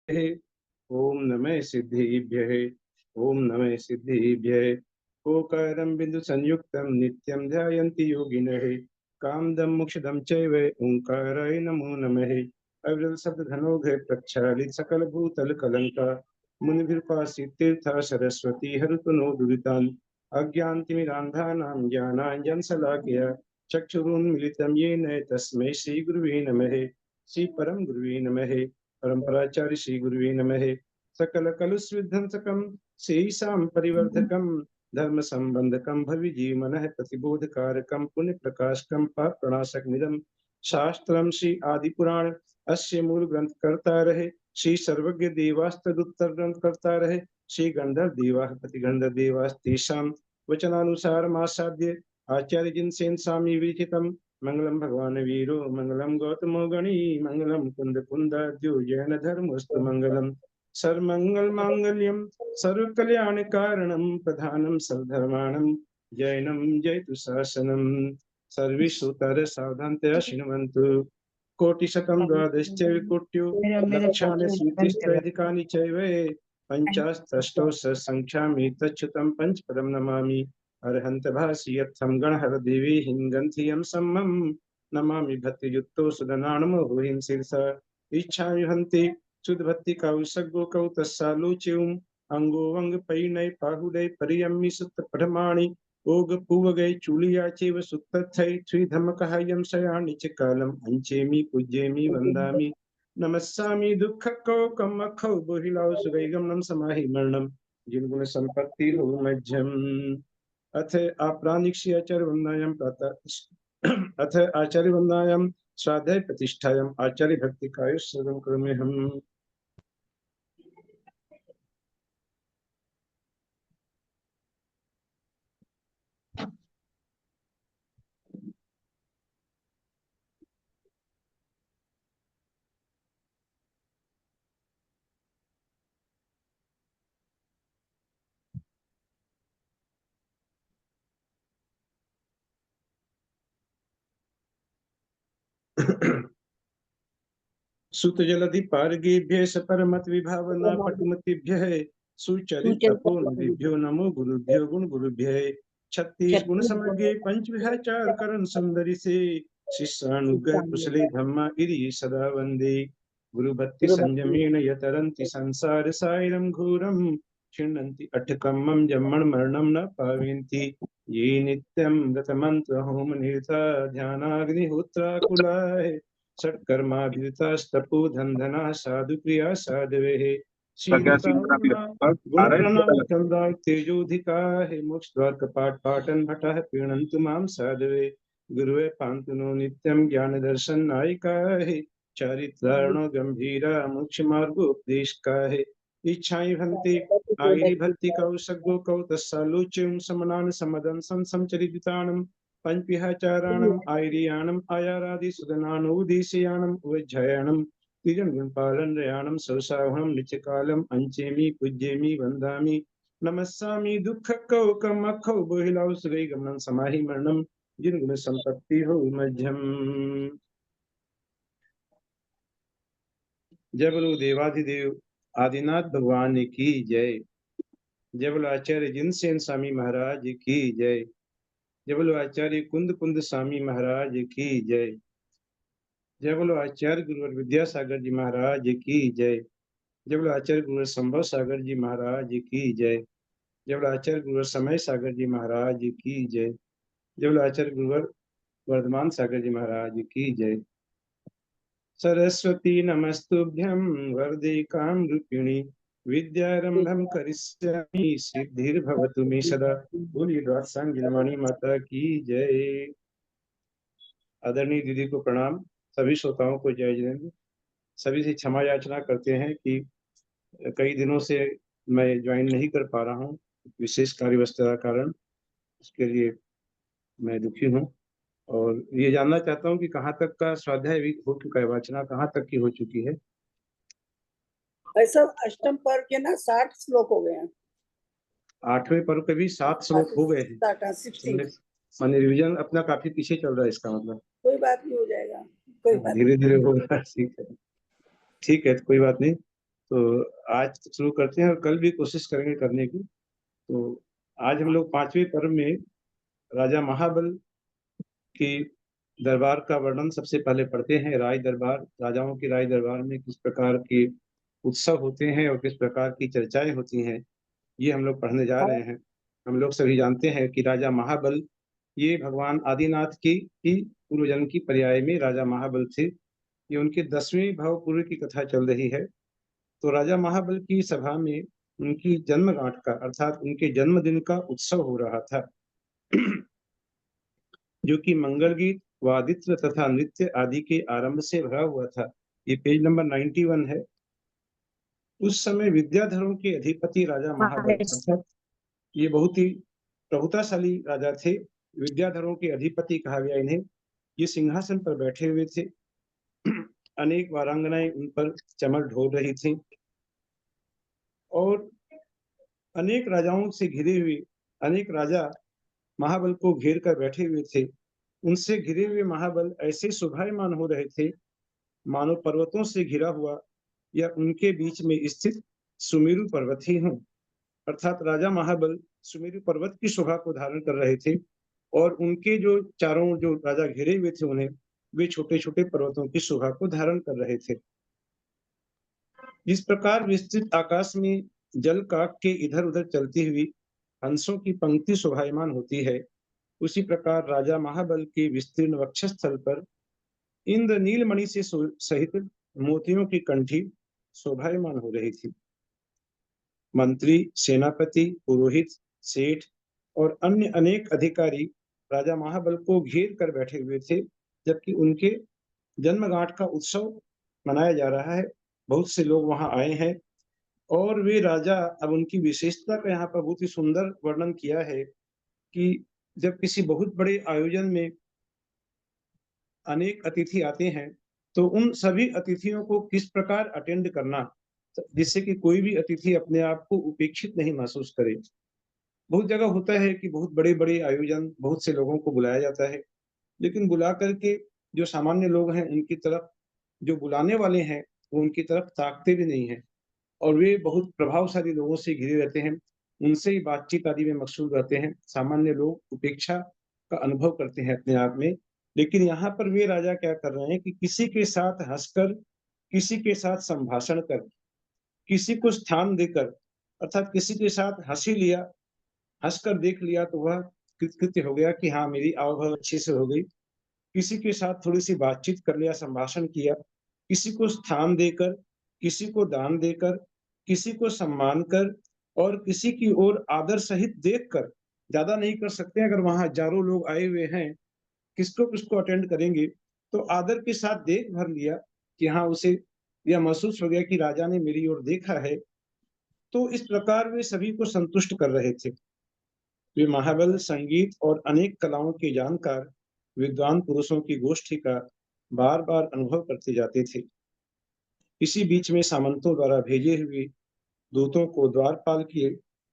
ओम नमः सिद्धिभ्यः। ओम नमः सिद्धिभ्यः। ओकारं बिंदु संयुक्तं नित्यं ध्यायन्ति योगिनः। कामदं मोक्षदं चैव ओंकाराय नमो नमः। अविरल शब्द धनोघ प्रक्षालित सकल भूतल कलंका। मुनिभिर्पासित तीर्था सरस्वती हरतु नो दुरितान्। अज्ञानतिमिरान्धानां ज्ञानाञ्जनशलाकया चक्षुरुन्मिलितं येन तस्मै श्रीगुरुवे नमः। श्री परम गुरुवे नमः। परंपराचार्य श्री गुरुवे नमः। सकल कलुषविध्वंसकं शेषां परिवर्धकं धर्म संबंधकं भवि जीवनः प्रतिबोधकारकं पुण्य प्रकाशकं पाप प्रणाशकमिदं शास्त्रम श्री आदि पुराण अस्य मूल ग्रंथ करता रहे। श्री सर्वज्ञ देवास्तदुत्तर ग्रंथ करता रहे। श्री गंधर्व देवाः पति गंधर्व देवास्तेषां वचनानुसार मासाद्य आचार्य जिनसेन स्वामी विरचितम् मंगलम भगवान वीरो मंगलम गौतमो गणी मंगलम कुंद कुंदाद्यो जैन धर्मस्तु मंगलम सर्वमंगल मांगल्यम सर्व कल्याण कारणम प्रधानम सर्वधर्माणम जैनम जयतु शासनम सर्विश्रुतर सावधानतया शृण्वन्तु कोटिशतं द्वादश्चैव कोट्यो लक्षाणि स्मृतिस्त्रैधिकानि चैव पञ्चाशतष्टौ संख्यामि तच्छ्रुतं पंचपदं नमामि अरहंत भाषियत्थं गणहर देवी हिंगंथियं सम्मम नमामि भक्तियुक्तो सुदनानमो भूरिं शिरसा इच्छामि हन्ति शुद्ध भक्ति कौसगो कौ तस्सालोच्यं अंगो वंग पैनय पाहुडय परियम्मि सुत्त पठमाणि ओग पूवगय चूलिया चैव सुत्तथै श्रीधमकहायं शयाणि च कालम् अंचेमि पूज्येमि वन्दामि नमस्सामि दुःखकौ कमखौ बोहिलाउ सुगैगमनं समाहि मरणं जिनगुण संपत्ति हो मध्यम अथ आपरानिक आचार्य वंदनायां प्रातः अथ आचार्य वंदनायां श्राद्धाय प्रतिष्ठायां आचार्य भक्ति काय सर्वं कर्मे हम। सुत जलधि पारगेभ्य सपरमत विभावना पटुमतिभ्य सुचरित तपो निभ्यो नमो गुरुभ्यो गुण गुरुभ्य 36 गुण समग्रे पंच विहाचार करण सुंदरी से शिष्यानुग्रह कुशले धम्मा गिरी सदा वंदे गुरु भक्ति संयमेन यतरन्ति संसार साइरम घोरम छिन्नन्ति अठकम्मं जम्मण मरणं न पावयन्ति ये नित्यं व्रतमन्त्र होम निरता ध्यानाग्निहोत्राकुलाय षट्कर्माभिरतास्तपो धंधना साधु प्रिया साधवे गुण प्रणाम चंद्राय तेजोधिका है मोक्ष द्वार कपाट पाटन भटा प्रीणंतु माम साधवे गुरुवे पांतु नो नित्यम ज्ञान दर्शन नायिका है चारित्राणो गंभीरा मोक्ष मार्गोपदेश का है इच्छाई भंति आयरी भक्ति कौ सगो कौ तस्सालोच्यं समनान समदन संचरितानम पंचविहाचाराणम आयरियाणम आयारादि सुदनानोदेशयाणम उज्जयाणम तिजन गुणपालन रयाणम सरसावहम निचकालम अंचेमी पूज्येमी वंदामि नमस्सामि दुःखकौ कमखौ बोहिलाउ सुगै गमनं समाहि मरणम जिन गुण संपत्ति हो मध्यम। जय बोलो देवाधिदेव आदिनाथ भगवान की जय। जय बोलो आचार्य जिनसेन स्वामी महाराज की जय। जय बोलो आचार्य कुंद कुंद स्वामी महाराज की जय। जय बोलो आचार्य गुरुवर विद्यासागर जी महाराज की जय। जय बोलो आचार्य गुरुवर संभव सागर जी महाराज की जय। जय बोलो आचार्य गुरुवर समय सागर जी महाराज की जय। जय बोलो आचार्य गुरुवर वर्धमान सागर जी महाराज की जय। सरस्वती नमस्तुभ्यं वरदे कामरूपिणी विद्यारंभं करिष्यामि सिद्धिर्भवतु मे सदा। बोलिए द्वादशांगिनी माता की जय। आदरणीय दीदी को प्रणाम, सभी श्रोताओं को जय जिनेन्द्र। सभी से क्षमा याचना करते हैं कि कई दिनों से मैं ज्वाइन नहीं कर पा रहा हूँ विशेष कार्यव्यस्तता कारण, उसके लिए मैं दुखी हूँ। और ये जानना चाहता हूँ कि कहाँ तक का स्वाध्याय हो चुका है, वाचना कहाँ तक की हो चुकी है? ऐसा अष्टम पर्व के ना 60 श्लोक हो गए हैं। 8वें पर्व के भी 7 श्लोक हो गए हैं। माने रिवीजन अपना काफी पीछे चल रहा है, इसका मतलब। कोई बात नहीं, हो जाएगा, कोई बात धीरे धीरे होगा। ठीक है, ठीक है, कोई बात नहीं। तो आज शुरू करते हैं और कल भी कोशिश करेंगे करने की। तो आज हम लोग 5वें पर्व में राजा महाबल की दरबार का वर्णन सबसे पहले पढ़ते हैं। राय दरबार, राजाओं की राय दरबार में किस प्रकार के उत्सव होते हैं और किस प्रकार की चर्चाएं होती हैं, ये हम लोग पढ़ने जा रहे हैं। हम लोग सभी जानते हैं कि राजा महाबल ये भगवान आदिनाथ की ही पूर्व जन्म की पर्याय में राजा महाबल थे। ये उनके 10वें भाव पूर्व की कथा चल रही है। तो राजा महाबल की सभा में उनकी जन्मगांठ का अर्थात उनके जन्मदिन का उत्सव हो रहा था। जो कि मंगल गीत, वादित्र तथा नृत्य आदि के आरंभ से भरा हुआ था। ये पेज नंबर 91 है। उस समय विद्याधरों के अधिपति राजा महाबल अर्थात ये बहुत ही प्रभुताशाली राजा थे। विद्याधरों के अधिपति कहा गया इन्हें। ये सिंहासन पर बैठे हुए थे। अनेक वारांगनाएं उन पर चमर ढोल रही थीं और अनेक राजाओं से घिरे हुए अनेक राजा महाबल को घेर कर बैठे हुए थे। उनसे घिरे हुए महाबल ऐसे शोभायमान हो रहे थे मानो पर्वतों से घिरा हुआ या उनके बीच में स्थित सुमेरु पर्वत ही हों। अर्थात राजा महाबल सुमेरु पर्वत की शोभा को धारण कर रहे थे और उनके जो चारों जो राजा घिरे हुए थे उन्हें, वे छोटे छोटे पर्वतों की शोभा को धारण कर रहे थे। इस प्रकार विस्तृत आकाश में जल काक के इधर उधर चलती हुई हंसों की पंक्ति शोभायमान होती है, उसी प्रकार राजा महाबल के विस्तीर्ण वक्षस्थल पर इंद्र नीलमणि से सहित मोतियों की कंठी शोभायमान हो रही थी। मंत्री, सेनापति, पुरोहित, सेठ और अन्य अनेक अधिकारी राजा महाबल को घेर कर बैठे हुए थे, जबकि उनके जन्मगांठ का उत्सव मनाया जा रहा है। बहुत से लोग वहां आए हैं और वे राजा, अब उनकी विशेषता का यहाँ पर बहुत ही सुंदर वर्णन किया है कि जब किसी बहुत बड़े आयोजन में अनेक अतिथि आते हैं, तो उन सभी अतिथियों को किस प्रकार अटेंड करना, जिससे कि कोई भी अतिथि अपने आप को उपेक्षित नहीं महसूस करे। बहुत जगह होता है कि बहुत बड़े-बड़े आयोजन, बहुत से लोगों को बुलाया जाता है, लेकिन बुला करके जो सामान्य लोग हैं, उनकी तरफ जो बुलाने वाले हैं, वो उनकी तरफ ताकते भी नहीं हैं और वे बहुत प्रभावशाली लोगों से घिरे रहते हैं, उनसे ही बातचीत आदि में मशगूल रहते हैं। सामान्य लोग उपेक्षा का अनुभव करते हैं अपने आप में। लेकिन यहाँ पर वे राजा क्या कर रहे हैं कि किसी के साथ हँसकर, किसी के साथ संभाषण कर, किसी को स्थान देकर अर्थात किसी के साथ हँसी लिया, हँसकर देख लिया तो वह कृतकृत्य हो गया कि हाँ, मेरी आवभगत अच्छे से हो गई। किसी के साथ थोड़ी-सी बातचीत कर लिया, संभाषण किया, किसी को स्थान देकर, किसी को दान देकर, किसी को सम्मान कर और किसी की ओर आदर सहित देखकर, ज़्यादा नहीं कर सकते अगर वहाँ हज़ारों लोग आए हुए हैं, किसको-किसको अटेंड करेंगे, तो आदर के साथ देख भर लिया कि हाँ, उसे यह महसूस हो गया कि राजा ने मेरी ओर देखा है, तो इस प्रकार वे सभी को संतुष्ट कर रहे थे। वे महाबल, संगीत और अनेक कलाओं के जानकार विद्वान पुरुषों की गोष्ठी का बार-बार अनुभव करते जाते थे। इसी बीच में सामंतों द्वारा भेजे हुए दूतों को द्वारपाल के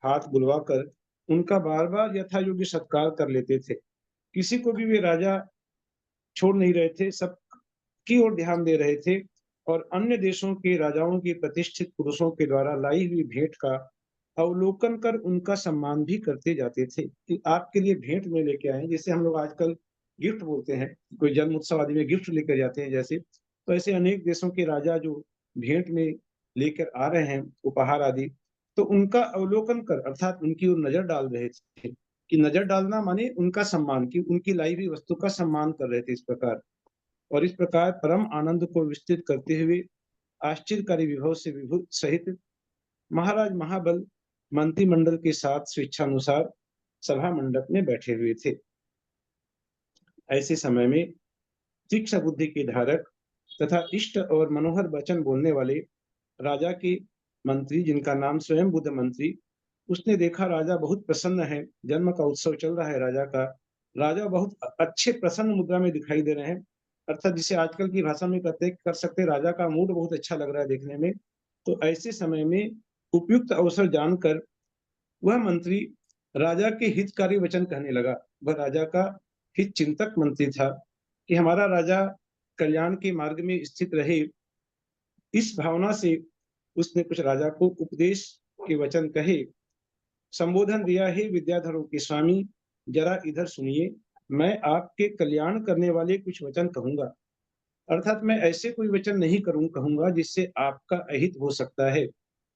हाथ बुलवाकर उनका बार-बार यथायोग्य सत्कार कर लेते थे। किसी को भी वे राजा छोड़ नहीं रहे थे, सबकी ओर ध्यान दे रहे थे और अन्य देशों के राजाओं के प्रतिष्ठित पुरुषों के द्वारा लाई हुई भेंट का अवलोकन कर उनका सम्मान भी करते जाते थे कि आपके लिए भेंट में लेके आए हैं। जैसे हम लोग आजकल गिफ्ट बोलते हैं, कोई जन्म उत्सव आदि में गिफ्ट लेकर जाते हैं जैसे, तो ऐसे अनेक देशों के राजा जो भेंट में लेकर आ रहे हैं उपहार आदि, तो उनका अवलोकन कर अर्थात उनकी ओर नज़र डाल रहे थे कि नज़र डालना माने उनका सम्मान, कि उनकी लाई हुई वस्तु का सम्मान कर रहे थे इस प्रकार। और इस प्रकार परम आनंद को विस्तृत करते हुए आश्चर्यकारी विभव से विभूत सहित महाराज महाबल मंत्रिमंडल के साथ स्वेच्छानुसार सभा मंडप में बैठे हुए थे। ऐसे समय में तीक्ष्ण बुद्धि के धारक तथा इष्ट और मनोहर वचन बोलने वाले राजा के मंत्री, जिनका नाम स्वयं बुद्ध मंत्री, उसने देखा राजा बहुत प्रसन्न है, जन्म का उत्सव चल रहा है राजा का। राजा बहुत अच्छे प्रसन्न मुद्रा में दिखाई दे रहे हैं, अर्थात जिसे आजकल की भाषा में कहते कर सकते राजा का मूड बहुत अच्छा लग रहा है देखने में। तो ऐसे समय में उपयुक्त अवसर जानकर वह मंत्री राजा के हितकारी वचन कहने लगा। वह राजा का हित चिंतक मंत्री था कि हमारा राजा कल्याण के मार्ग में स्थित रहे, इस भावना से उसने कुछ राजा को उपदेश के वचन कहे, संबोधन दिया, हे विद्याधरों के स्वामी, जरा इधर सुनिए, मैं आपके कल्याण करने वाले कुछ वचन कहूंगा। अर्थात मैं ऐसे कोई वचन नहीं कहूंगा जिससे आपका अहित हो सकता है।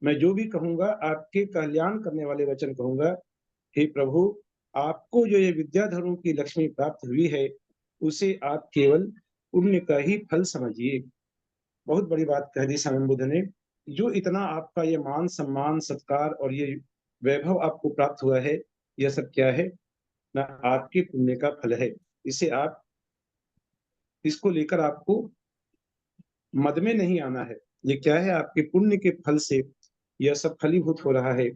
मैं जो भी कहूंगा आपके कल्याण करने वाले वचन कहूंगा। हे प्रभु, आपको जो ये विद्याधरों की लक्ष्मी प्राप्त हुई है, उसे आप केवल पुण्य का ही फल समझिए। बहुत बड़ी बात कह दी स्वामी बुद्ध ने। जो इतना आपका ये मान सम्मान सत्कार और ये वैभव आपको प्राप्त हुआ है, यह सब क्या है? ना आपके पुण्य का फल है। इसे आप इसको लेकर आपको मद में नहीं आना है। ये क्या है? आपके पुण्य के फल से यह सब फलीभूत हो रहा है।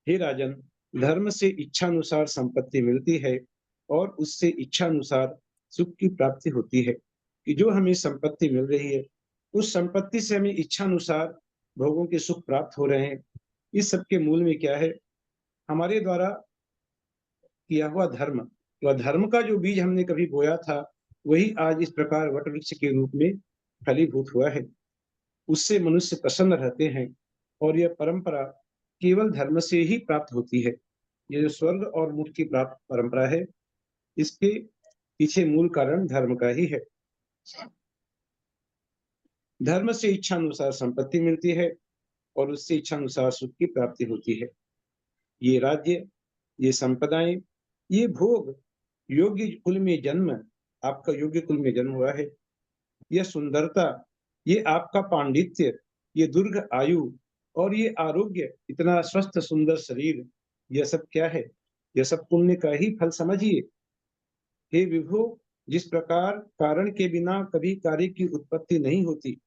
हे राजन, धर्म से इच्छानुसार संपत्ति मिलती है और उससे इच्छानुसार सुख की प्राप्ति होती है। कि जो हमें संपत्ति मिल रही है, उस संपत्ति से हमें इच्छानुसार भोगों के सुख प्राप्त हो रहे हैं। इस सब के मूल में क्या है? हमारे द्वारा किया हुआ धर्म। वह धर्म का जो बीज हमने कभी बोया था, वही आज इस प्रकार वट वृक्ष के रूप में फलीभूत हुआ है। उससे मनुष्य प्रसन्न रहते हैं और यह परंपरा केवल धर्म से ही प्राप्त होती है। ये जो स्वर्ग और मोक्ष की प्राप्त परंपरा है, इसके पीछे मूल कारण धर्म का ही है। धर्म से इच्छानुसार संपत्ति मिलती है और उससे इच्छानुसार सुख की प्राप्ति होती है। ये राज्य, ये संपदाएं, ये भोग, योग्य कुल में जन्म, आपका योग्य कुल में जन्म हुआ है। यह सुंदरता, ये आपका पांडित्य, ये दीर्घ आयु और ये आरोग्य, इतना स्वस्थ सुंदर शरीर, यह सब क्या है? यह सब पुण्य का ही फल समझिए। हे विभु, जिस प्रकार कारण के बिना कभी कार्य की उत्पत्ति नहीं होती,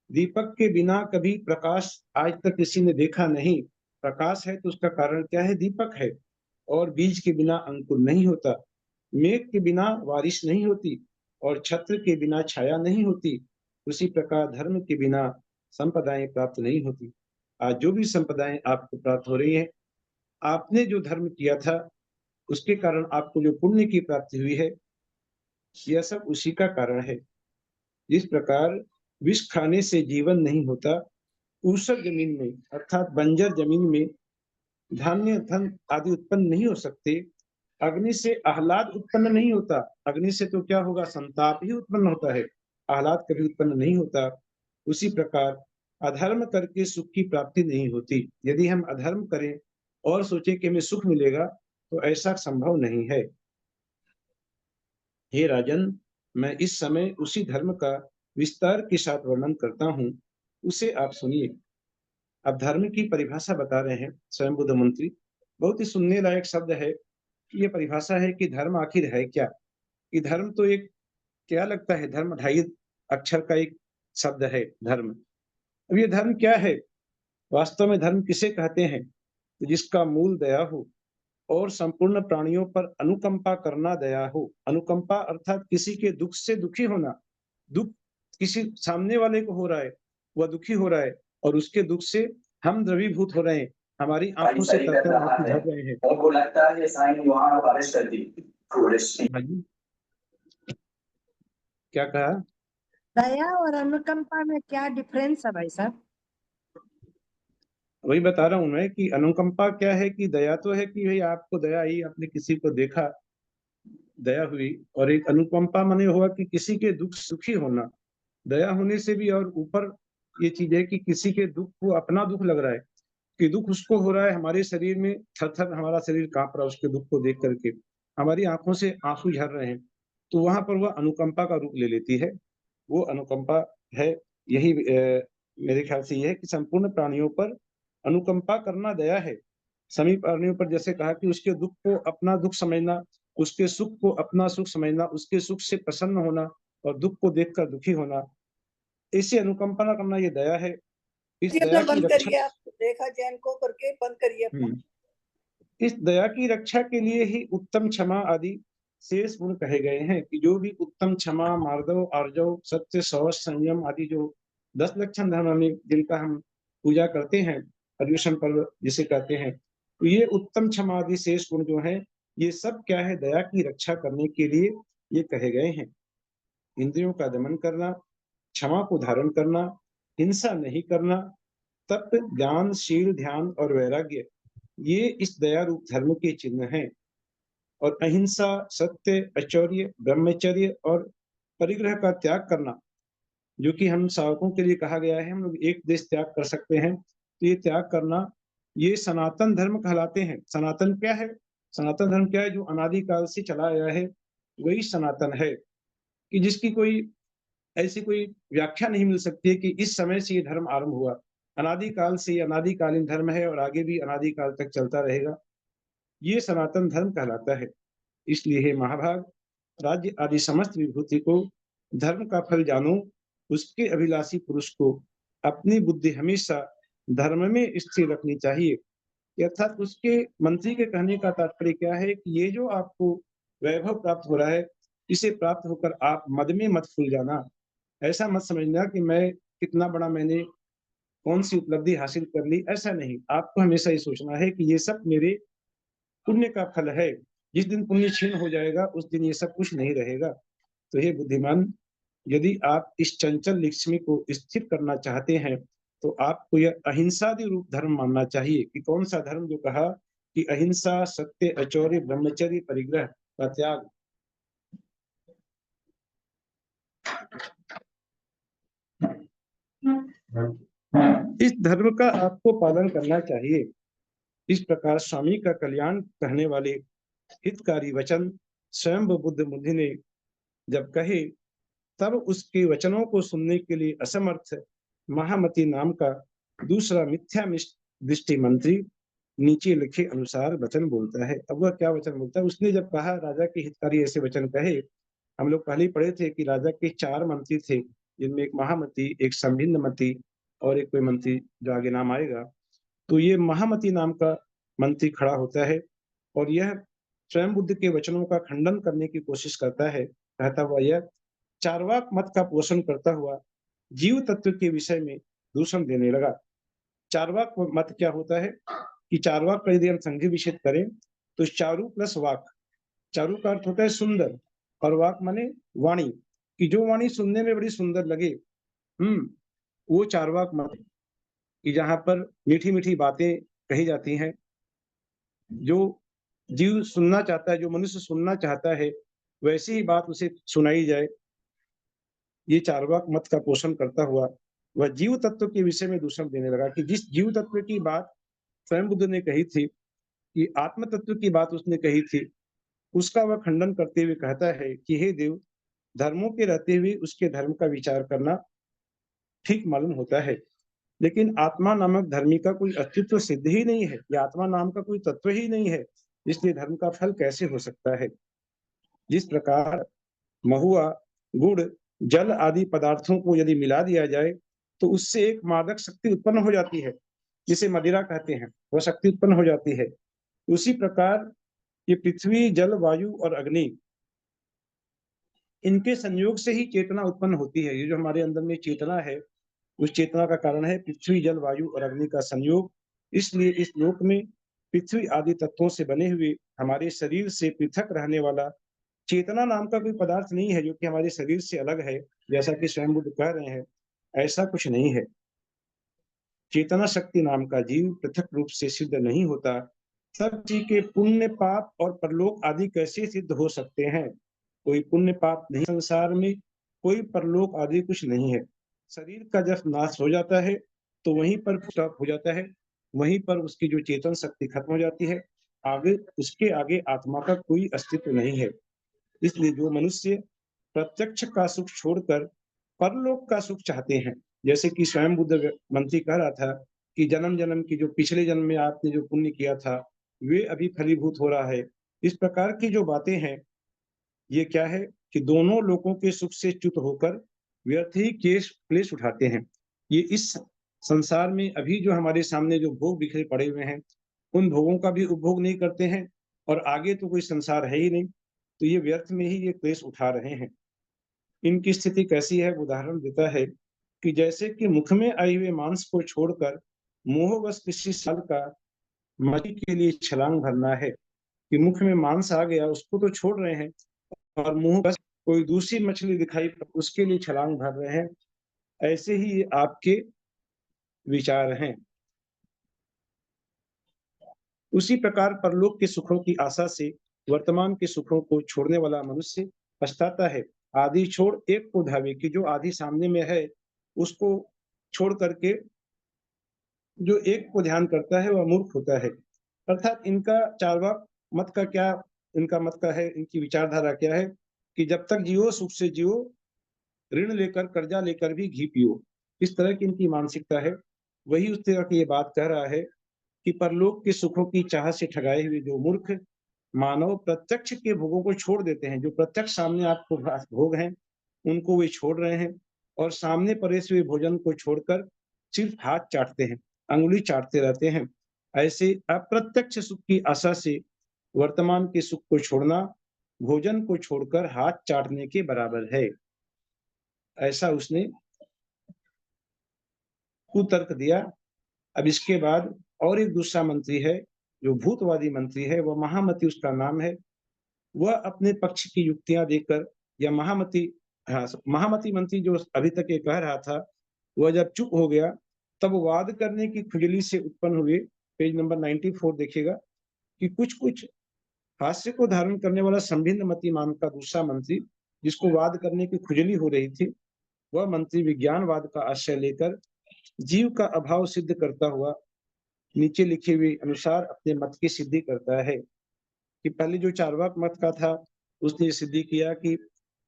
दीपक के बिना कभी प्रकाश आज तक किसी ने देखा नहीं। प्रकाश है तो उसका कारण क्या है? दीपक है। और बीज के बिना अंकुर नहीं होता, मेघ के बिना बारिश नहीं होती और छत्र के बिना छाया नहीं होती। उसी प्रकार धर्म के बिना संपदाएं प्राप्त नहीं होती। आज जो भी संपदाएं आपको प्राप्त हो रही है, आपने जो धर्म किया था, उसके कारण आपको जो पुण्य की प्राप्ति हुई है, यह सब उसी का कारण है। जिस प्रकार विष खाने से जीवन नहीं होता, ऊसर जमीन में अर्थात बंजर जमीन में धान्य धन आदि उत्पन्न नहीं हो सकते। अग्नि से आह्लाद उत्पन्न नहीं होता। अग्नि से तो क्या होगा? संताप ही उत्पन्न होता है, आह्लाद कभी उत्पन्न नहीं होता। उसी प्रकार अधर्म करके सुख की प्राप्ति नहीं होती। यदि हम अधर्म करें और सोचें कि हमें सुख मिलेगा, तो ऐसा संभव नहीं है। हे राजन, मैं इस समय उसी धर्म का विस्तार के साथ वर्णन करता हूँ, उसे आप सुनिए। अब धर्म की परिभाषा बता रहे हैं स्वयं बुद्ध मंत्री। बहुत ही सुनने लायक शब्द है। ये परिभाषा है कि धर्म आखिर है क्या? कि धर्म तो एक क्या लगता है? धर्म 2.5 अक्षर का एक शब्द है धर्म। अब ये धर्म क्या है? वास्तव में धर्म किसे कहते हैं? तो जिसका मूल दया हो और संपूर्ण प्राणियों पर अनुकंपा करना दया हो। अनुकंपा अर्थात किसी के दुख से दुखी होना। दुख किसी सामने वाले को हो रहा है, वह दुखी हो रहा है और उसके दुख से हम द्रवीभूत हो रहे हैं, हमारी आंखों से सही कर तरतर रहा आंसू है झड़ रहे हैं। और वो लगता है साईं वहां बारिश कर दी थोड़ी। हाँ जी, क्या कहा? दया और अनुकंपा में क्या डिफरेंस है भाई साहब? वही बता रहा हूं मैं कि अनुकंपा क्या है। कि दया तो है कि भाई आपको दया आई, आपने किसी को देखा, दया हुई। और एक अनुकंपा माने हुआ कि किसी के दुख सुखी होना। दया होने से भी और ऊपर ये चीज है कि किसी के दुख को अपना दुख लग रहा है, कि दुख उसको हो रहा है। हमारे शरीर में थर थर हमारा शरीर कांप रहा है उसके दुख को देख करके, हमारी आंखों से आंसू झर रहे हैं। तो वहां पर वह अनुकंपा का रूप ले लेती है। वो अनुकंपा है। यही मेरे ख्याल से यह है कि संपूर्ण प्राणियों पर अनुकंपा करना दया है। सभी प्राणियों पर जैसे कहा कि उसके दुख को अपना दुख समझना, उसके सुख को अपना सुख समझना, उसके सुख से प्रसन्न होना और दुख को देखकर दुखी होना, ऐसे अनुकंपा न करना, ये दया है। इस ये दया तो की बंद रक्षा करिए, आप देखा जैन को करके बंद करिए अपना। इस दया की रक्षा के लिए ही उत्तम क्षमा आदि शेष गुण कहे गए हैं। कि जो भी उत्तम क्षमा, मार्दव, आर्जव, सत्य, शौच, संयम आदि जो 10 लक्षण धर्म में जिनका हम पूजा करते हैं, पर्युषण पर्व जिसे कहते हैं, तो ये उत्तम क्षमा आदि शेष गुण जो है, ये सब क्या है? दया की रक्षा करने के लिए ये कहे गए हैं। इंद्रियों का दमन करना, क्षमा को धारण करना, हिंसा नहीं करना तप, ज्ञान, शील, ध्यान और वैराग्य ये इस दया रूप धर्म के चिन्ह हैं। और अहिंसा, सत्य, आचौर्य, ब्रह्मचर्य और परिग्रह का त्याग करना, जो कि हम साधकों के लिए कहा गया है, हम लोग एक देश त्याग कर सकते हैं, तो ये त्याग करना ये सनातन धर्म कहलाते हैं। सनातन क्या है? सनातन धर्म क्या है? जो अनादिकाल से चला आया है वही सनातन है, कि जिसकी कोई ऐसी कोई व्याख्या नहीं मिल सकती है कि इस समय से ये धर्म आरंभ हुआ। अनादिकाल से ये अनादिकालीन धर्म है और आगे भी अनादिकाल तक चलता रहेगा। ये सनातन धर्म कहलाता है। इसलिए हे महाभाग, राज्य आदि समस्त विभूति को धर्म का फल जानो, उसके अभिलाषी पुरुष को अपनी बुद्धि हमेशा धर्म में स्थिर रखनी चाहिए। अर्थात उसके मंत्री के कहने का तात्पर्य क्या है कि ये जो आपको वैभव प्राप्त हो रहा है, इसे प्राप्त होकर आप मद में मत फूल जाना। ऐसा मत समझना कि मैं कितना बड़ा, मैंने कौन सी उपलब्धि हासिल कर ली, ऐसा नहीं। आपको हमेशा ये सोचना है कि ये सब मेरे पुण्य का फल है। जिस दिन पुण्य क्षीण हो जाएगा उस दिन ये सब कुछ नहीं रहेगा। तो हे बुद्धिमान, यदि आप इस चंचल लक्ष्मी को स्थिर करना चाहते हैं तो आपको यह अहिंसादि रूप धर्म मानना चाहिए। कि कौन सा धर्म? जो कहा कि अहिंसा, सत्य, आचौर्य, ब्रह्मचर्य, परिग्रह का त्याग। इस धर्म का आपको पालन करना चाहिए। इस प्रकार स्वामी का कल्याण कहने वाले हितकारी वचन स्वयं बुद्ध मुनि ने जब कहे, तब उसके वचनों को सुनने के लिए असमर्थ महामती नाम का दूसरा मिथ्या दृष्टि मंत्री नीचे लिखे अनुसार वचन बोलता है। अब वह क्या वचन बोलता है? उसने जब कहा राजा के हितकारी ऐसे वचन कहे, हम लोग पहले ही पढ़े थे कि राजा के 4 मंत्री थे, जिनमें एक महामती, एक संभिन्नमति और एक कोई मंत्री जो आगे नाम आएगा। तो ये महामती नाम का मंत्री खड़ा होता है और यह स्वयं बुद्ध के वचनों का खंडन करने की कोशिश करता है। कहता हुआ यह चार्वाक मत का पोषण करता हुआ जीव तत्व के विषय में दूषण देने लगा। चार्वाक मत क्या होता है कि चार्वाक का यदि हम संधि विच्छेद करें तो चारु प्लस वाक, चारु का अर्थ होता है सुंदर और वाक माने वाणी, कि जो वाणी सुनने में बड़ी सुंदर लगे, वो चार्वाक मत, कि जहां पर मीठी मीठी बातें कही जाती हैं, जो जीव सुनना चाहता है, जो मनुष्य सुनना चाहता है, वैसी ही बात उसे सुनाई जाए। ये चार्वाक मत का पोषण करता हुआ वह जीव तत्व के विषय में दूषण देने लगा। कि जिस जीव तत्व की बात स्वयं बुद्ध ने कही थी, कि आत्म तत्व की बात उसने कही थी, उसका वह खंडन करते हुए कहता है कि हे देव, धर्मों के रहते हुए उसके धर्म का विचार करना ठीक मालूम होता है, लेकिन आत्मा नामक धर्मी का कोई अस्तित्व सिद्ध ही नहीं है, या आत्मा नाम का कोई तत्व ही नहीं है, इसलिए धर्म का फल कैसे हो सकता है। जिस प्रकार महुआ, गुड़, जल आदि पदार्थों को यदि मिला दिया जाए तो उससे एक मादक शक्ति उत्पन्न हो जाती है, जिसे मदिरा कहते हैं, वह शक्ति उत्पन्न हो जाती है। उसी प्रकार ये पृथ्वी, जल, वायु और अग्नि, इनके संयोग से ही चेतना उत्पन्न होती है। ये जो हमारे अंदर में चेतना है, उस चेतना का कारण है पृथ्वी, जल, वायु और अग्नि का संयोग। इसलिए इस लोक में पृथ्वी आदि तत्वों से बने हुए हमारे शरीर से पृथक रहने वाला चेतना नाम का कोई पदार्थ नहीं है, जो कि हमारे शरीर से अलग है, जैसा कि स्वयं बुद्ध कह रहे हैं। ऐसा कुछ नहीं है। चेतना शक्ति नाम का जीव पृथक रूप से सिद्ध नहीं होता। सब जी के पुण्य, पाप और परलोक आदि कैसे सिद्ध हो सकते हैं? कोई पुण्य पाप नहीं संसार में, कोई परलोक आदि कुछ नहीं है। शरीर का जब नाश हो जाता है तो वहीं पर स्टॉप हो जाता है, वहीं पर उसकी जो चेतन शक्ति खत्म हो जाती है। आगे, उसके आगे आत्मा का कोई अस्तित्व नहीं है। इसलिए जो मनुष्य प्रत्यक्ष का सुख छोड़कर परलोक का सुख चाहते हैं, जैसे कि स्वयं बुद्ध मंत्री कह रहा था कि जन्म जन्म की जो पिछले जन्म में आपने जो पुण्य किया था वे अभी फलीभूत हो रहा है, इस प्रकार की जो बातें हैं, ये क्या है कि दोनों लोगों के सुख से च्युत होकर व्यर्थ ही क्लेश उठाते हैं। ये इस संसार में अभी जो हमारे सामने जो भोग बिखरे पड़े हुए हैं, उन भोगों का भी उपभोग नहीं करते हैं, और आगे तो कोई संसार है ही नहीं, तो ये व्यर्थ में ही ये क्लेश उठा रहे हैं। इनकी स्थिति कैसी है? उदाहरण देता है कि जैसे कि मुख में आए हुए मांस को छोड़कर मोहवश किसी साल का मछली के लिए छलांग भरना है, कि मुख में मांस आ गया उसको तो छोड़ रहे हैं, और मुंह बस कोई दूसरी मछली दिखाई उसके लिए छलांग भर रहे हैं। ऐसे ही ये आपके विचार हैं। उसी प्रकार परलोक के सुखों की आशा से वर्तमान के सुखों को छोड़ने वाला मनुष्य पछताता है। आदि छोड़ एक को धावे, कि जो आदि सामने में है उसको छोड़ करके जो एक को ध्यान करता है वह मूर्ख होता है। अर्थात इनका चार्वाक मत का क्या, इनका मत का है, इनकी विचारधारा क्या है कि जब तक जियो सुख से जियो, ऋण लेकर कर्जा लेकर भी घी पियो। इस तरह की इनकी मानसिकता है। वही उस तरह की ये बात कह रहा है कि परलोक के सुखों की चाह से ठगाए हुए जो मूर्ख मानव प्रत्यक्ष के भोगों को छोड़ देते हैं, जो प्रत्यक्ष सामने आपको भोग हैं उनको वे छोड़ रहे हैं और सामने परोसे हुए भोजन को छोड़कर सिर्फ हाथ चाटते हैं, अंगुली चाटते रहते हैं। ऐसे अप्रत्यक्ष सुख की आशा से वर्तमान के सुख को छोड़ना भोजन को छोड़कर हाथ चाटने के बराबर है। ऐसा उसने कुतर्क दिया। अब इसके बाद और एक दूसरा मंत्री है जो भूतवादी मंत्री है, वह महामती उसका नाम है। वह अपने पक्ष की युक्तियां देकर या महामती, हाँ, महामती मंत्री जो अभी तक ये कह रहा था, वह जब चुप हो गया तब वाद करने की खुजली से उत्पन्न हुए, पेज नंबर 94 देखिएगा, कि कुछ कुछ हास्य को धारण करने वाला संभिन्न मति मान का दूसरा मंत्री जिसको वाद करने की खुजली हो रही थी, वह मंत्री विज्ञानवाद का आश्रय लेकर जीव का अभाव सिद्ध करता हुआ नीचे लिखे हुए अनुसार अपने मत की सिद्धि करता है। कि पहले जो चार्वाक मत का था उसने सिद्धि किया कि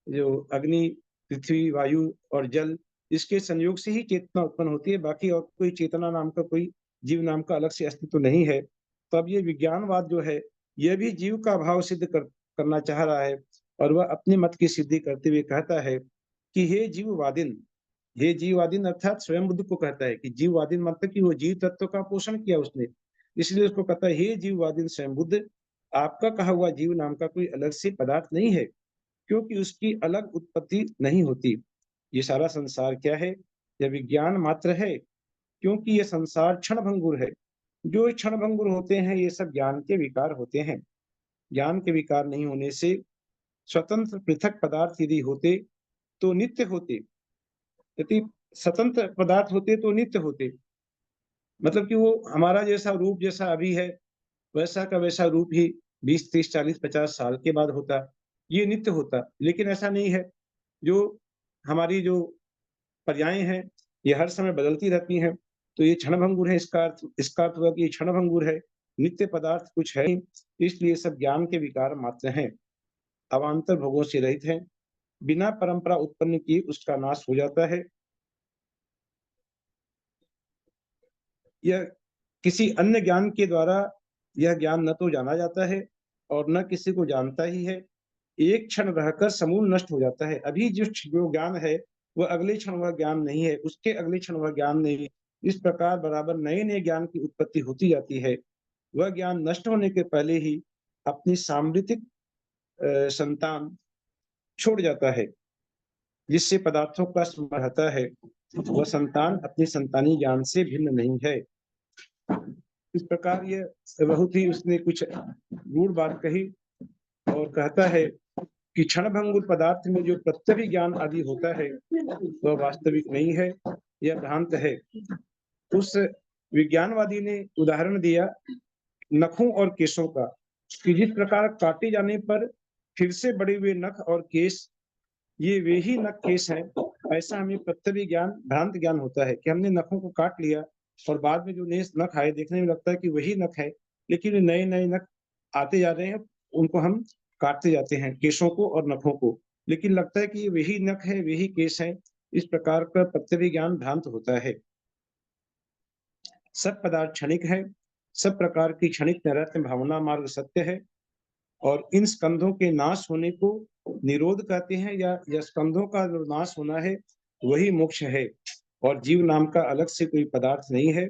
जो अग्नि, पृथ्वी, वायु और जल, इसके संयोग से ही चेतना उत्पन्न होती है, बाकी और कोई चेतना नाम का, कोई जीव नाम का अलग से अस्तित्व नहीं है। तो अब ये विज्ञानवाद जो है यह भी जीव का अभाव सिद्ध करना चाह रहा है और वह अपने मत की सिद्धि करते हुए कहता है कि हे जीववादिन, हे जीववादिन अर्थात स्वयं बुद्ध को कहता है कि जीववादिन मतलब कि वो जीव तत्व का पोषण किया उसने, इसलिए उसको कहता है हे जीववादिन स्वयं बुद्ध, आपका कहा हुआ जीव नाम का कोई अलग से पदार्थ नहीं है, क्योंकि उसकी अलग उत्पत्ति नहीं होती। ये सारा संसार क्या है? यह विज्ञान मात्र है, क्योंकि यह संसार क्षणभंगुर है। जो क्षणभंगुर होते हैं ये सब ज्ञान के विकार होते हैं। ज्ञान के विकार नहीं होने से स्वतंत्र पृथक पदार्थ यदि होते तो नित्य होते, यदि स्वतंत्र पदार्थ होते तो नित्य होते। मतलब कि वो हमारा जैसा रूप जैसा अभी है वैसा का वैसा रूप ही 20, 30, 40, 50 साल के बाद होता, ये नित्य होता। लेकिन ऐसा नहीं है। जो हमारी जो पर्यायें हैं ये हर समय बदलती रहती हैं, तो ये क्षणभंगुर है। इसका अर्थ हुआ कि ये क्षणभंगुर है, नित्य पदार्थ कुछ है नहीं, इसलिए सब ज्ञान के विकार मात्र हैं, अवान्तर भोगों से रहित हैं, बिना परंपरा उत्पन्न किए उसका नाश हो जाता है। यह किसी अन्य ज्ञान के द्वारा यह ज्ञान न तो जाना जाता है और न किसी को जानता ही है। एक क्षण रहकर समूल नष्ट हो जाता है। अभी जो ज्ञान है वह अगले क्षण वह ज्ञान नहीं है, उसके अगले क्षण वह ज्ञान नहीं। इस प्रकार बराबर नए नए ज्ञान की उत्पत्ति होती जाती है। वह ज्ञान नष्ट होने के पहले ही अपनी सांवृतिक संतान छोड़ जाता है, जिससे पदार्थों का स्मरण रहता है। वह संतान अपनी संतानी ज्ञान से भिन्न नहीं है। इस प्रकार ये बहुत ही उसने कुछ गूढ़ बात कही और कहता है कि क्षणभंगुर पदार्थ में जो प्रत्यभिज्ञान ज्ञान आदि होता है वह वास्तविक नहीं है, यह भ्रांत है। उस विज्ञानवादी ने उदाहरण दिया नखों और केशों का, कि जिस प्रकार काटे जाने पर फिर से बड़े हुए नख और केश ये वे ही नख केश हैं, ऐसा हमें प्रत्यभिज्ञान ज्ञान, भ्रांत ज्ञान होता है कि हमने नखों को काट लिया और बाद में जो नए नख आए देखने में लगता है कि वही नख है, लेकिन नए नए नख आते जा रहे हैं, उनको हम काटते जाते हैं, केशों को और नखों को, लेकिन लगता है कि ये वही नख है, वही केश है। इस प्रकार का प्रत्यभिज्ञान ज्ञान भ्रांत होता है। सब पदार्थ क्षणिक है, सब प्रकार की क्षणिक नैरत्य भावना मार्ग सत्य है और इन स्कंधों के नाश होने को निरोध कहते हैं, या स्कंधों का जो नाश होना है वही मोक्ष है। और जीव नाम का अलग से कोई पदार्थ नहीं है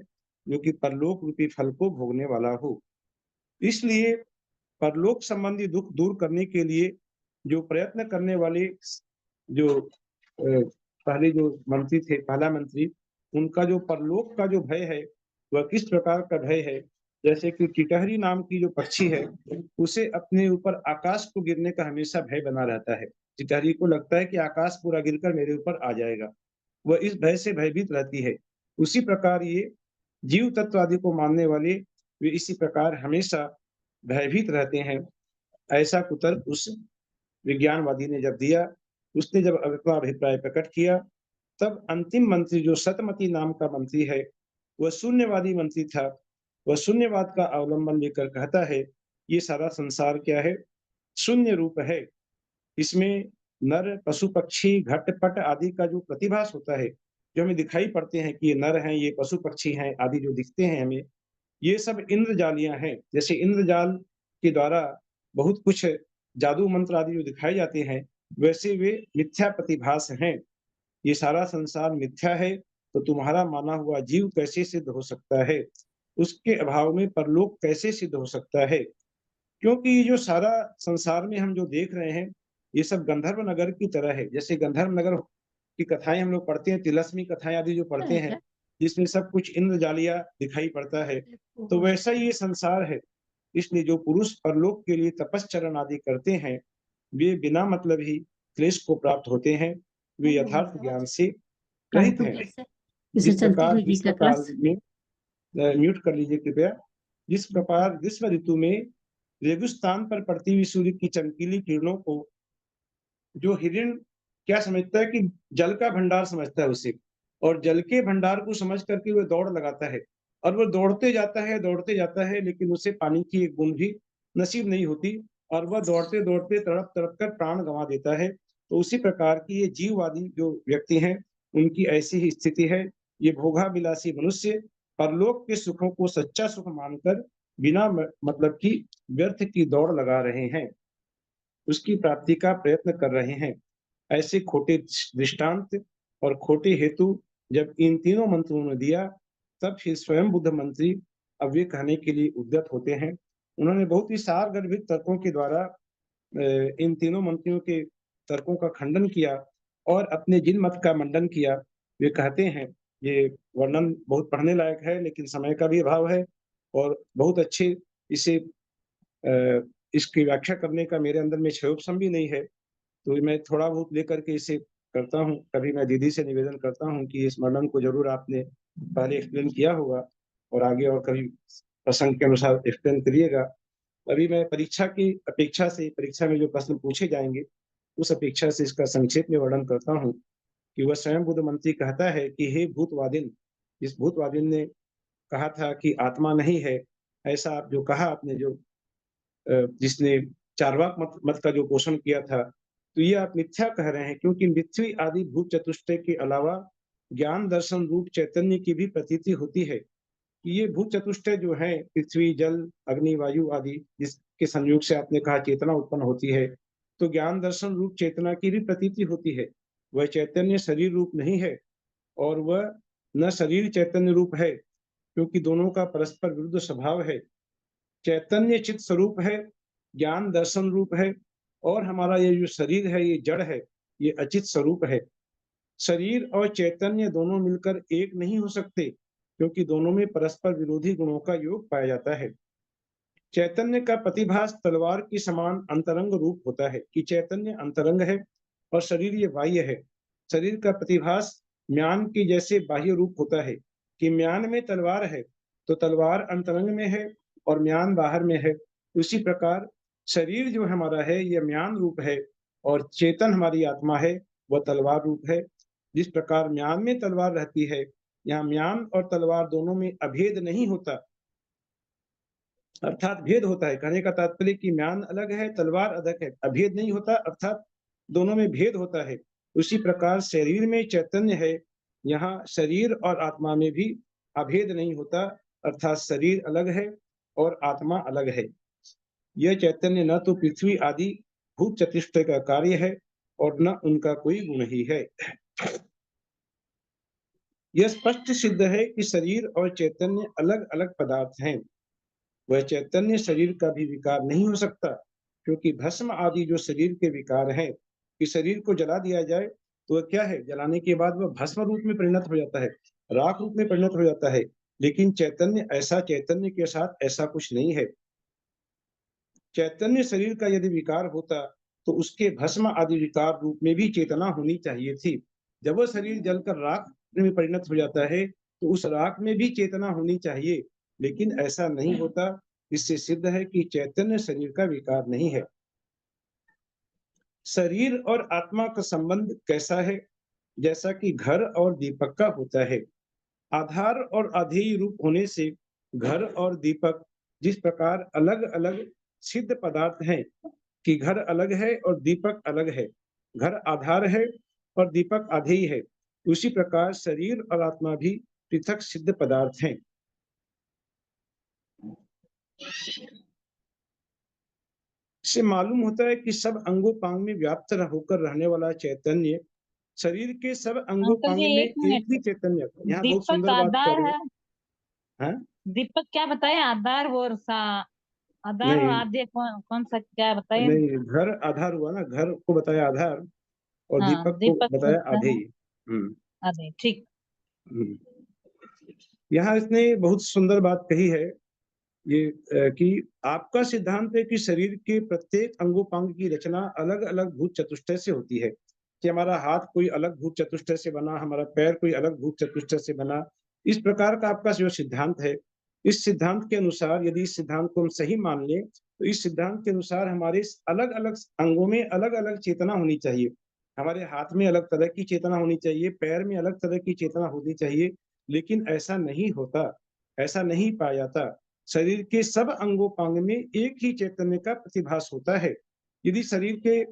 जो कि परलोक रूपी फल को भोगने वाला हो। इसलिए परलोक संबंधी दुख दूर करने के लिए जो प्रयत्न करने वाले जो पहले जो मंत्री थे, पहला मंत्री, उनका जो परलोक का जो भय है वह किस प्रकार का भय है? जैसे कि टिटहरी नाम की जो पक्षी है उसे अपने ऊपर आकाश को गिरने का हमेशा भय बना रहता है। टिटहरी को लगता है कि आकाश पूरा गिरकर मेरे ऊपर आ जाएगा, वह इस भय से भयभीत रहती है। उसी प्रकार ये जीव तत्व आदि को मानने वाले वे इसी प्रकार हमेशा भयभीत रहते हैं। ऐसा कुतर्क उस विज्ञानवादी ने जब दिया, उसने जब अपना अभिप्राय प्रकट किया, तब अंतिम मंत्री जो सतमती नाम का मंत्री है, वह शून्यवादी मंत्री था। वह शून्यवाद का अवलंबन लेकर कहता है, ये सारा संसार क्या है? शून्य रूप है। इसमें नर, पशु, पक्षी, घट, पट आदि का जो प्रतिभास होता है, जो हमें दिखाई पड़ते हैं कि ये नर हैं, ये पशु पक्षी हैं आदि जो दिखते हैं हमें, ये सब इंद्रजालियां हैं। जैसे इंद्रजाल के द्वारा बहुत कुछ जादू मंत्र आदि जो दिखाए जाते हैं, वैसे वे मिथ्या प्रतिभास हैं। ये सारा संसार मिथ्या है, तो तुम्हारा माना हुआ जीव कैसे सिद्ध हो सकता है? उसके अभाव में परलोक कैसे सिद्ध हो सकता है? क्योंकि ये जो सारा संसार में हम जो देख रहे हैं, ये सब गंधर्व नगर की तरह है। जैसे गंधर्व नगर की कथाएं हम लोग पढ़ते हैं, तिलस्मी कथाएं आदि जो पढ़ते हैं, जिसमें सब कुछ इंद्रजालिया दिखाई पड़ता है, तो वैसा ही ये संसार है। इसलिए जो पुरुष परलोक के लिए तपश्चरण आदि करते हैं, वे बिना मतलब ही क्लेश को प्राप्त होते हैं। वे यथार्थ ज्ञान से रहित हैं। जिस प्रकार ग्रीष्म काल में म्यूट कर लीजिए कृपया। जिस प्रकार ग्रीष्म ऋतु में रेगिस्तान पर पड़ती हुई सूर्य की चमकीली किरणों को जो हिरण क्या समझता है कि जल का भंडार समझता है उसे, और जल के भंडार को समझ करके वह दौड़ लगाता है, और वह दौड़ते जाता है, लेकिन उसे पानी की एक बूंद भी नसीब नहीं होती, और वह दौड़ते दौड़ते तड़प तड़प कर प्राण गंवा देता है। तो उसी प्रकार की ये जीववादी जो व्यक्ति हैं, उनकी ऐसी ही स्थिति है। ये भोगाभिलाषी मनुष्य परलोक के सुखों को सच्चा सुख मानकर बिना मतलब की व्यर्थ की दौड़ लगा रहे हैं, उसकी प्राप्ति का प्रयत्न कर रहे हैं। ऐसे खोटे दृष्टांत और खोटे हेतु जब इन तीनों मंत्रियों ने दिया, तब फिर स्वयं बुद्ध मंत्री अब वे कहने के लिए उद्यत होते हैं। उन्होंने बहुत ही सारगर्भित तर्कों के द्वारा इन तीनों मंत्रियों के तर्कों का खंडन किया और अपने जिन मत का मंडन किया। वे कहते हैं, ये वर्णन बहुत पढ़ने लायक है, लेकिन समय का भी अभाव है और बहुत अच्छे इसे इसकी व्याख्या करने का मेरे अंदर में क्षयोपशम भी नहीं है, तो मैं थोड़ा बहुत लेकर के इसे करता हूँ। कभी मैं दीदी से निवेदन करता हूँ कि इस वर्णन को जरूर आपने पहले एक्सप्लेन किया होगा और आगे और कभी प्रसंग के अनुसार एक्सप्लेन करिएगा। अभी मैं परीक्षा की अपेक्षा से, परीक्षा में जो प्रश्न पूछे जाएंगे उस अपेक्षा से इसका संक्षेप में वर्णन करता हूँ कि वह स्वयं बुद्ध मंत्री कहता है कि हे भूतवादिन, इस भूतवादिन ने कहा था कि आत्मा नहीं है, ऐसा आप जो कहा आपने, जो जिसने चार्वाक मत का जो पोषण किया था, तो ये आप मिथ्या कह रहे हैं, क्योंकि पृथ्वी आदि भूत चतुष्टय के अलावा ज्ञान दर्शन रूप चैतन्य की भी प्रतीति होती है कि ये भूत चतुष्टय जो है, पृथ्वी, जल, अग्नि, वायु आदि, जिसके संयोग से आपने कहा चेतना उत्पन्न होती है, तो ज्ञान दर्शन रूप चेतना की भी प्रतीति होती है। वह चैतन्य शरीर रूप नहीं है और वह न शरीर चैतन्य रूप है, क्योंकि दोनों का परस्पर विरुद्ध स्वभाव है। चैतन्य चित स्वरूप है, ज्ञान दर्शन रूप है, और हमारा ये जो शरीर है ये जड़ है, ये अचित स्वरूप है। शरीर और चैतन्य दोनों मिलकर एक नहीं हो सकते, क्योंकि दोनों में परस्पर विरोधी गुणों का योग पाया जाता है। चैतन्य का प्रतिभास तलवार की समान अंतरंग रूप होता है कि चैतन्य अंतरंग है और शरीर ये बाह्य है। शरीर का प्रतिभास म्यान के जैसे बाह्य रूप होता है कि म्यान में तलवार है, तो तलवार अंतरंग में है और म्यान बाहर में है। उसी प्रकार शरीर जो हमारा है यह म्यान रूप है और चेतन हमारी आत्मा है, वह तलवार रूप है। जिस प्रकार म्यान में तलवार रहती है, यहाँ म्यान और तलवार दोनों में अभेद नहीं होता, अर्थात भेद होता है। कहने का तात्पर्य कि म्यान अलग है, तलवार अलग है, अभेद नहीं होता, अर्थात दोनों में भेद होता है। उसी प्रकार शरीर में चैतन्य है, यहाँ शरीर और आत्मा में भी अभेद नहीं होता, अर्थात शरीर अलग है और आत्मा अलग है। यह चैतन्य न तो पृथ्वी आदि भूत चतुष्टय का कार्य है और न उनका कोई गुण ही है। यह स्पष्ट सिद्ध है कि शरीर और चैतन्य अलग अलग पदार्थ हैं। वह चैतन्य शरीर का भी विकार नहीं हो सकता, क्योंकि भस्म आदि जो शरीर के विकार हैं, कि शरीर को जला दिया जाए तो वह क्या है, जलाने के बाद वह भस्म रूप में परिणत हो जाता है, राख रूप में परिणत हो जाता है। लेकिन चैतन्य ऐसा, चैतन्य के साथ ऐसा कुछ नहीं है। चैतन्य शरीर का यदि विकार होता तो उसके भस्म आदि विकार रूप में भी चेतना होनी चाहिए थी। जब वह शरीर जलकर राख में परिणत हो जाता है तो उस राख में भी चेतना होनी चाहिए, लेकिन ऐसा नहीं होता। इससे सिद्ध है कि चैतन्य शरीर का विकार नहीं है। शरीर और आत्मा का संबंध कैसा है? जैसा कि घर और दीपक का होता है। आधार और अधेय रूप होने से घर और दीपक जिस प्रकार अलग अलग सिद्ध पदार्थ हैं कि घर अलग है और दीपक अलग है, घर आधार है और दीपक अधेय है, उसी प्रकार शरीर और आत्मा भी पृथक सिद्ध पदार्थ हैं। इससे मालूम होता है कि सब अंगों पांग में व्याप्त होकर रहने वाला चैतन्य शरीर के सब अंगों अंकल पांग जी में एक एक ही मिनट, चैतन्य। यहाँ बहुत दीपक सुंदर बात कह आधार रहे है? हैं। हाँ? दीपक क्या बताए? आधार और आधार और नहीं आधे कौन कौन सा क्या बताए? नहीं, घर आधार हुआ ना, घर को बताया आधार और हाँ, दीपक को दीपक बताया होता है आधेय। हम्म आधे, ठीक। हम्म। यहाँ इसने बहुत सुंदर बात कही है ये कि आपका सिद्धांत है कि शरीर के प्रत्येक अंगोपांग की रचना अलग अलग भूत चतुष्टय से होती है, कि हमारा हाथ कोई अलग भूत चतुष्टय से बना, हमारा पैर कोई अलग भूत चतुष्टय से बना। इस प्रकार का आपका जो सिद्धांत है, इस सिद्धांत के अनुसार यदि इस सिद्धांत को हम सही मान लें तो इस सिद्धांत के अनुसार हमारे अलग अलग अंगों में अलग अलग चेतना होनी चाहिए। हमारे हाथ में अलग तरह की चेतना होनी चाहिए, पैर में अलग तरह की चेतना होनी चाहिए, लेकिन ऐसा नहीं होता, ऐसा नहीं पाया जाता। शरीर के सब अंगोपांग में एक ही चैतन्य का प्रतिभास होता है। यदि शरीर के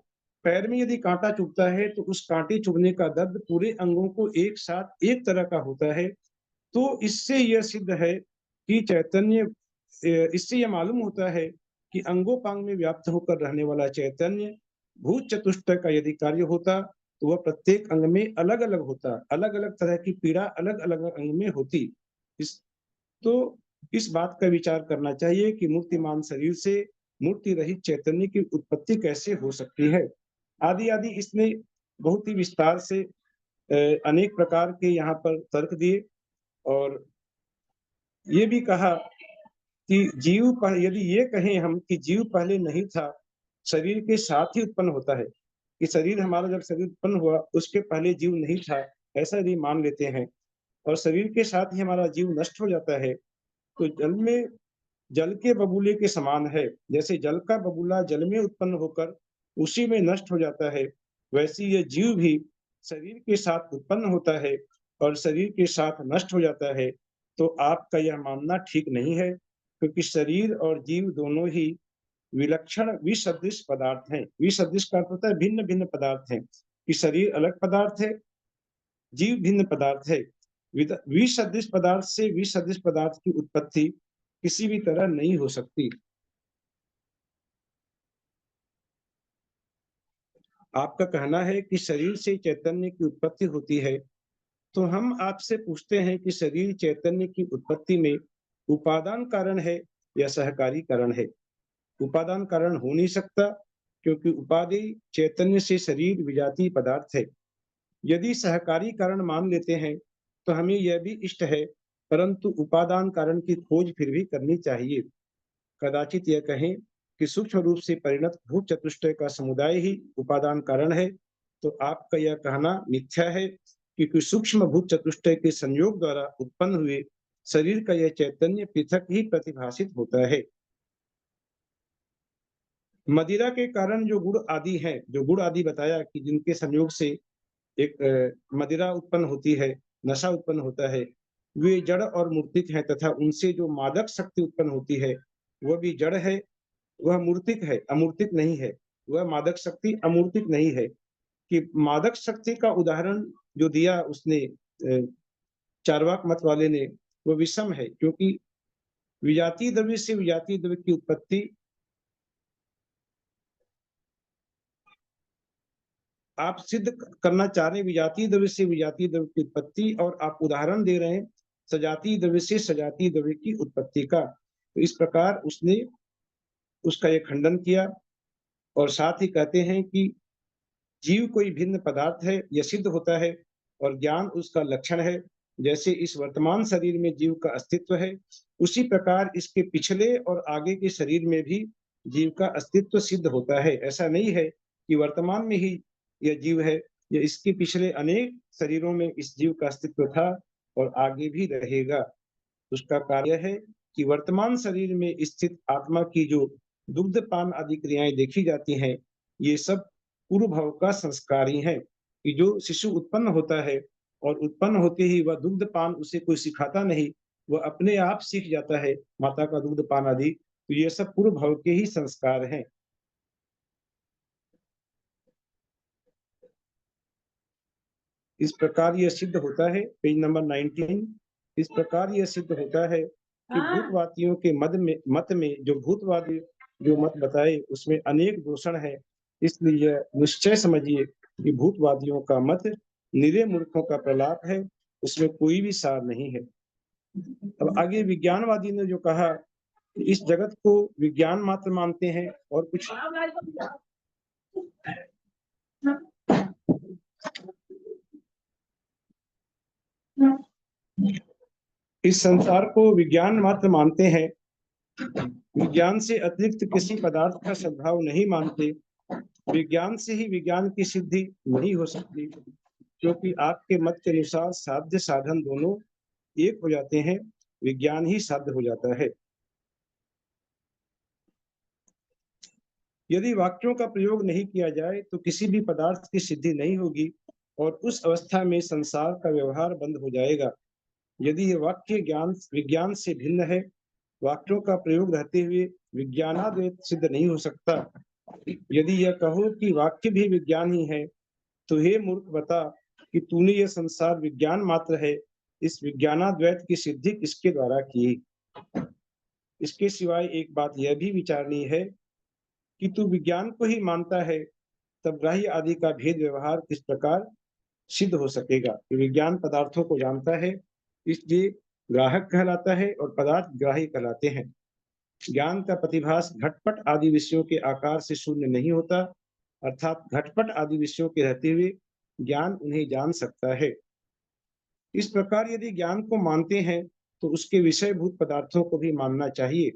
पैर में यदि कांटा चुभता है तो उस कांटे चुभने का दर्द पूरे अंगों को एक साथ एक तरह का होता है। तो इससे यह सिद्ध है कि चैतन्य, इससे यह मालूम होता है कि अंगोपांग में व्याप्त होकर रहने वाला चैतन्य भूत चतुष्टय का यदि कार्य होता तो वह प्रत्येक अंग में अलग अलग होता, अलग अलग तरह की पीड़ा अलग अलग अंग में होती। इस तो इस बात का विचार करना चाहिए कि मूर्तिमान शरीर से मूर्ति रहित चैतन्य की उत्पत्ति कैसे हो सकती है। आदि आदि इसने बहुत ही विस्तार से अनेक प्रकार के यहाँ पर तर्क दिए और ये भी कहा कि जीव यदि ये कहें हम कि जीव पहले नहीं था, शरीर के साथ ही उत्पन्न होता है, कि शरीर हमारा जब शरीर उत्पन्न हुआ उसके पहले जीव नहीं था, ऐसा यदि मान लेते हैं और शरीर के साथ ही हमारा जीव नष्ट हो जाता है, तो जल में जल के बबूले के समान है। जैसे जल का बबूला जल में उत्पन्न होकर उसी में नष्ट हो जाता है, वैसे ये जीव भी शरीर के साथ उत्पन्न होता है और शरीर के साथ नष्ट हो जाता है। तो आपका यह मानना ठीक नहीं है, क्योंकि शरीर और जीव दोनों ही विलक्षण विसदृश पदार्थ हैं। विसदृश का अर्थ होता है भिन्न भिन्न पदार्थ हैं, कि शरीर अलग पदार्थ है, जीव भिन्न पदार्थ है। विसदृश पदार्थ से विसदृश पदार्थ की उत्पत्ति किसी भी तरह नहीं हो सकती। आपका कहना है कि शरीर से चैतन्य की उत्पत्ति होती है, तो हम आपसे पूछते हैं कि शरीर चैतन्य की उत्पत्ति में उपादान कारण है या सहकारी कारण है? उपादान कारण हो नहीं सकता, क्योंकि उपाधि चैतन्य से शरीर विजातीय पदार्थ है। यदि सहकारी कारण मान लेते हैं तो हमें यह भी इष्ट है, परंतु उपादान कारण की खोज फिर भी करनी चाहिए। कदाचित यह कहें कि सूक्ष्म रूप से परिणत भूत चतुष्टय का समुदाय ही उपादान कारण है, तो आपका यह कहना मिथ्या है, क्योंकि सूक्ष्म भूत चतुष्टय के संयोग द्वारा उत्पन्न हुए शरीर का यह चैतन्य पृथक ही प्रतिभाषित होता है। मदिरा के कारण जो गुण आदि हैं, जो गुण आदि बताया कि जिनके संयोग से एक मदिरा उत्पन्न होती है, नशा उत्पन्न होता है, वे जड़ और मूर्तिक हैं, तथा उनसे जो मादक शक्ति उत्पन्न होती है वह भी जड़ है, वह मूर्तिक है, अमूर्तिक नहीं है। वह मादक शक्ति अमूर्तिक नहीं है। कि मादक शक्ति का उदाहरण जो दिया उसने चार्वाक मत वाले ने, वो विषम है, क्योंकि विजातीय द्रव्य से विजातीय द्रव्य की उत्पत्ति आप सिद्ध करना चाह रहे हैं विजातीय द्रव्य से विजातीय द्रव्य की उत्पत्ति, और आप उदाहरण दे रहे हैं सजातीय द्रव्य से सजातीय द्रव्य की उत्पत्ति का। तो इस प्रकार उसने उसका ये खंडन किया और साथ ही कहते हैं कि जीव कोई भिन्न पदार्थ है, यह सिद्ध होता है और ज्ञान उसका लक्षण है। जैसे इस वर्तमान शरीर में जीव का अस्तित्व है, उसी प्रकार इसके पिछले और आगे के शरीर में भी जीव का अस्तित्व सिद्ध होता है। ऐसा नहीं है कि वर्तमान में ही यह जीव है, यह इसके पिछले अनेक शरीरों में इस जीव का अस्तित्व था और आगे भी रहेगा। उसका कार्य है कि वर्तमान शरीर में स्थित आत्मा की जो दुग्धपान आदि क्रियाएं देखी जाती हैं, ये सब पूर्व भव का संस्कार ही है। कि जो शिशु उत्पन्न होता है और उत्पन्न होते ही वह दुग्धपान उसे कोई सिखाता नहीं, वह अपने आप सीख जाता है माता का दुग्धपान आदि। तो ये सब पूर्व भव के ही संस्कार हैं। इस प्रकार यह सिद्ध होता है, पेज नंबर 19, इस प्रकार यह सिद्ध होता है कि भूतवादियों के मत में जो भूतवादी जो मत बताए उसमें अनेक दूषण है। इसलिए यह निश्चय समझिए कि भूतवादियों का मत निरे मूर्खों का प्रलाप है, उसमें कोई भी सार नहीं है। अब आगे विज्ञानवादी ने जो कहा कि इस जगत को विज्ञान मात्र मानते हैं और कुछ इस संसार को विज्ञान मात्र मानते हैं, विज्ञान से अतिरिक्त किसी पदार्थ का सद्भाव नहीं मानते। विज्ञान से ही विज्ञान की सिद्धि नहीं हो सकती, क्योंकि आपके मत के अनुसार साध्य साधन दोनों एक हो जाते हैं, विज्ञान ही साध्य हो जाता है। यदि वाक्यों का प्रयोग नहीं किया जाए तो किसी भी पदार्थ की सिद्धि नहीं होगी और उस अवस्था में संसार का व्यवहार बंद हो जाएगा। यदि ये वाक्य ज्ञान विज्ञान से भिन्न है, वाक्यों का प्रयोग रहते हुए विज्ञानाद्वैत सिद्ध नहीं हो सकता। यदि यह कहो कि वाक्य भी विज्ञान ही है, तो हे मूर्ख बता कि तूने यह संसार विज्ञान मात्र है, इस विज्ञानाद्वैत की सिद्धि किसके द्वारा की। इसके सिवाय एक बात यह भी विचारणीय है कि तू विज्ञान को ही मानता है, तब ग्राह्य आदि का भेद व्यवहार किस प्रकार सिद्ध हो सकेगा। विज्ञान पदार्थों को जानता है, इसलिए ग्राहक कहलाता है और पदार्थ ग्राही कहलाते हैं। ज्ञान का प्रतिभास घटपट आदि विषयों के आकार से शून्य नहीं होता, अर्थात घटपट आदि विषयों के रहते हुए ज्ञान उन्हें जान सकता है। इस प्रकार यदि ज्ञान को मानते हैं तो उसके विषयभूत पदार्थों को भी मानना चाहिए।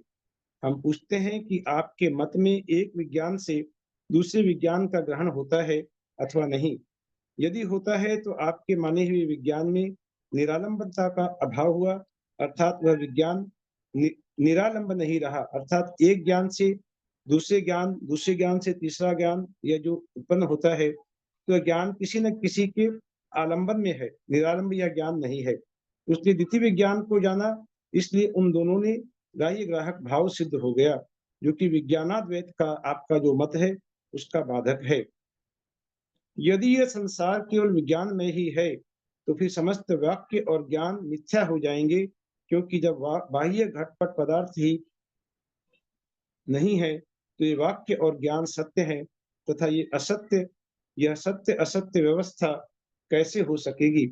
हम पूछते हैं कि आपके मत में एक विज्ञान से दूसरे विज्ञान का ग्रहण होता है अथवा नहीं। यदि होता है तो आपके माने हुए विज्ञान में निरालंबता का अभाव हुआ, अर्थात वह विज्ञान निरालंब नहीं रहा, अर्थात एक ज्ञान से दूसरे ज्ञान से तीसरा ज्ञान यह जो उत्पन्न होता है, तो ज्ञान किसी न किसी के आलंबन में है, निरालंब यह ज्ञान नहीं है। उसने द्वितीय विज्ञान को जाना, इसलिए उन दोनों ने ग्राह्य ग्राहक भाव सिद्ध हो गया, जो कि विज्ञानाद्वैत का आपका जो मत है उसका बाधक है। यदि यह संसार केवल विज्ञान में ही है तो फिर समस्त वाक्य और ज्ञान मिथ्या हो जाएंगे, क्योंकि जब बाह्य घटपट पदार्थ ही नहीं है तो ये वाक्य और ज्ञान सत्य है, तथा यह सत्य असत्य व्यवस्था कैसे हो सकेगी।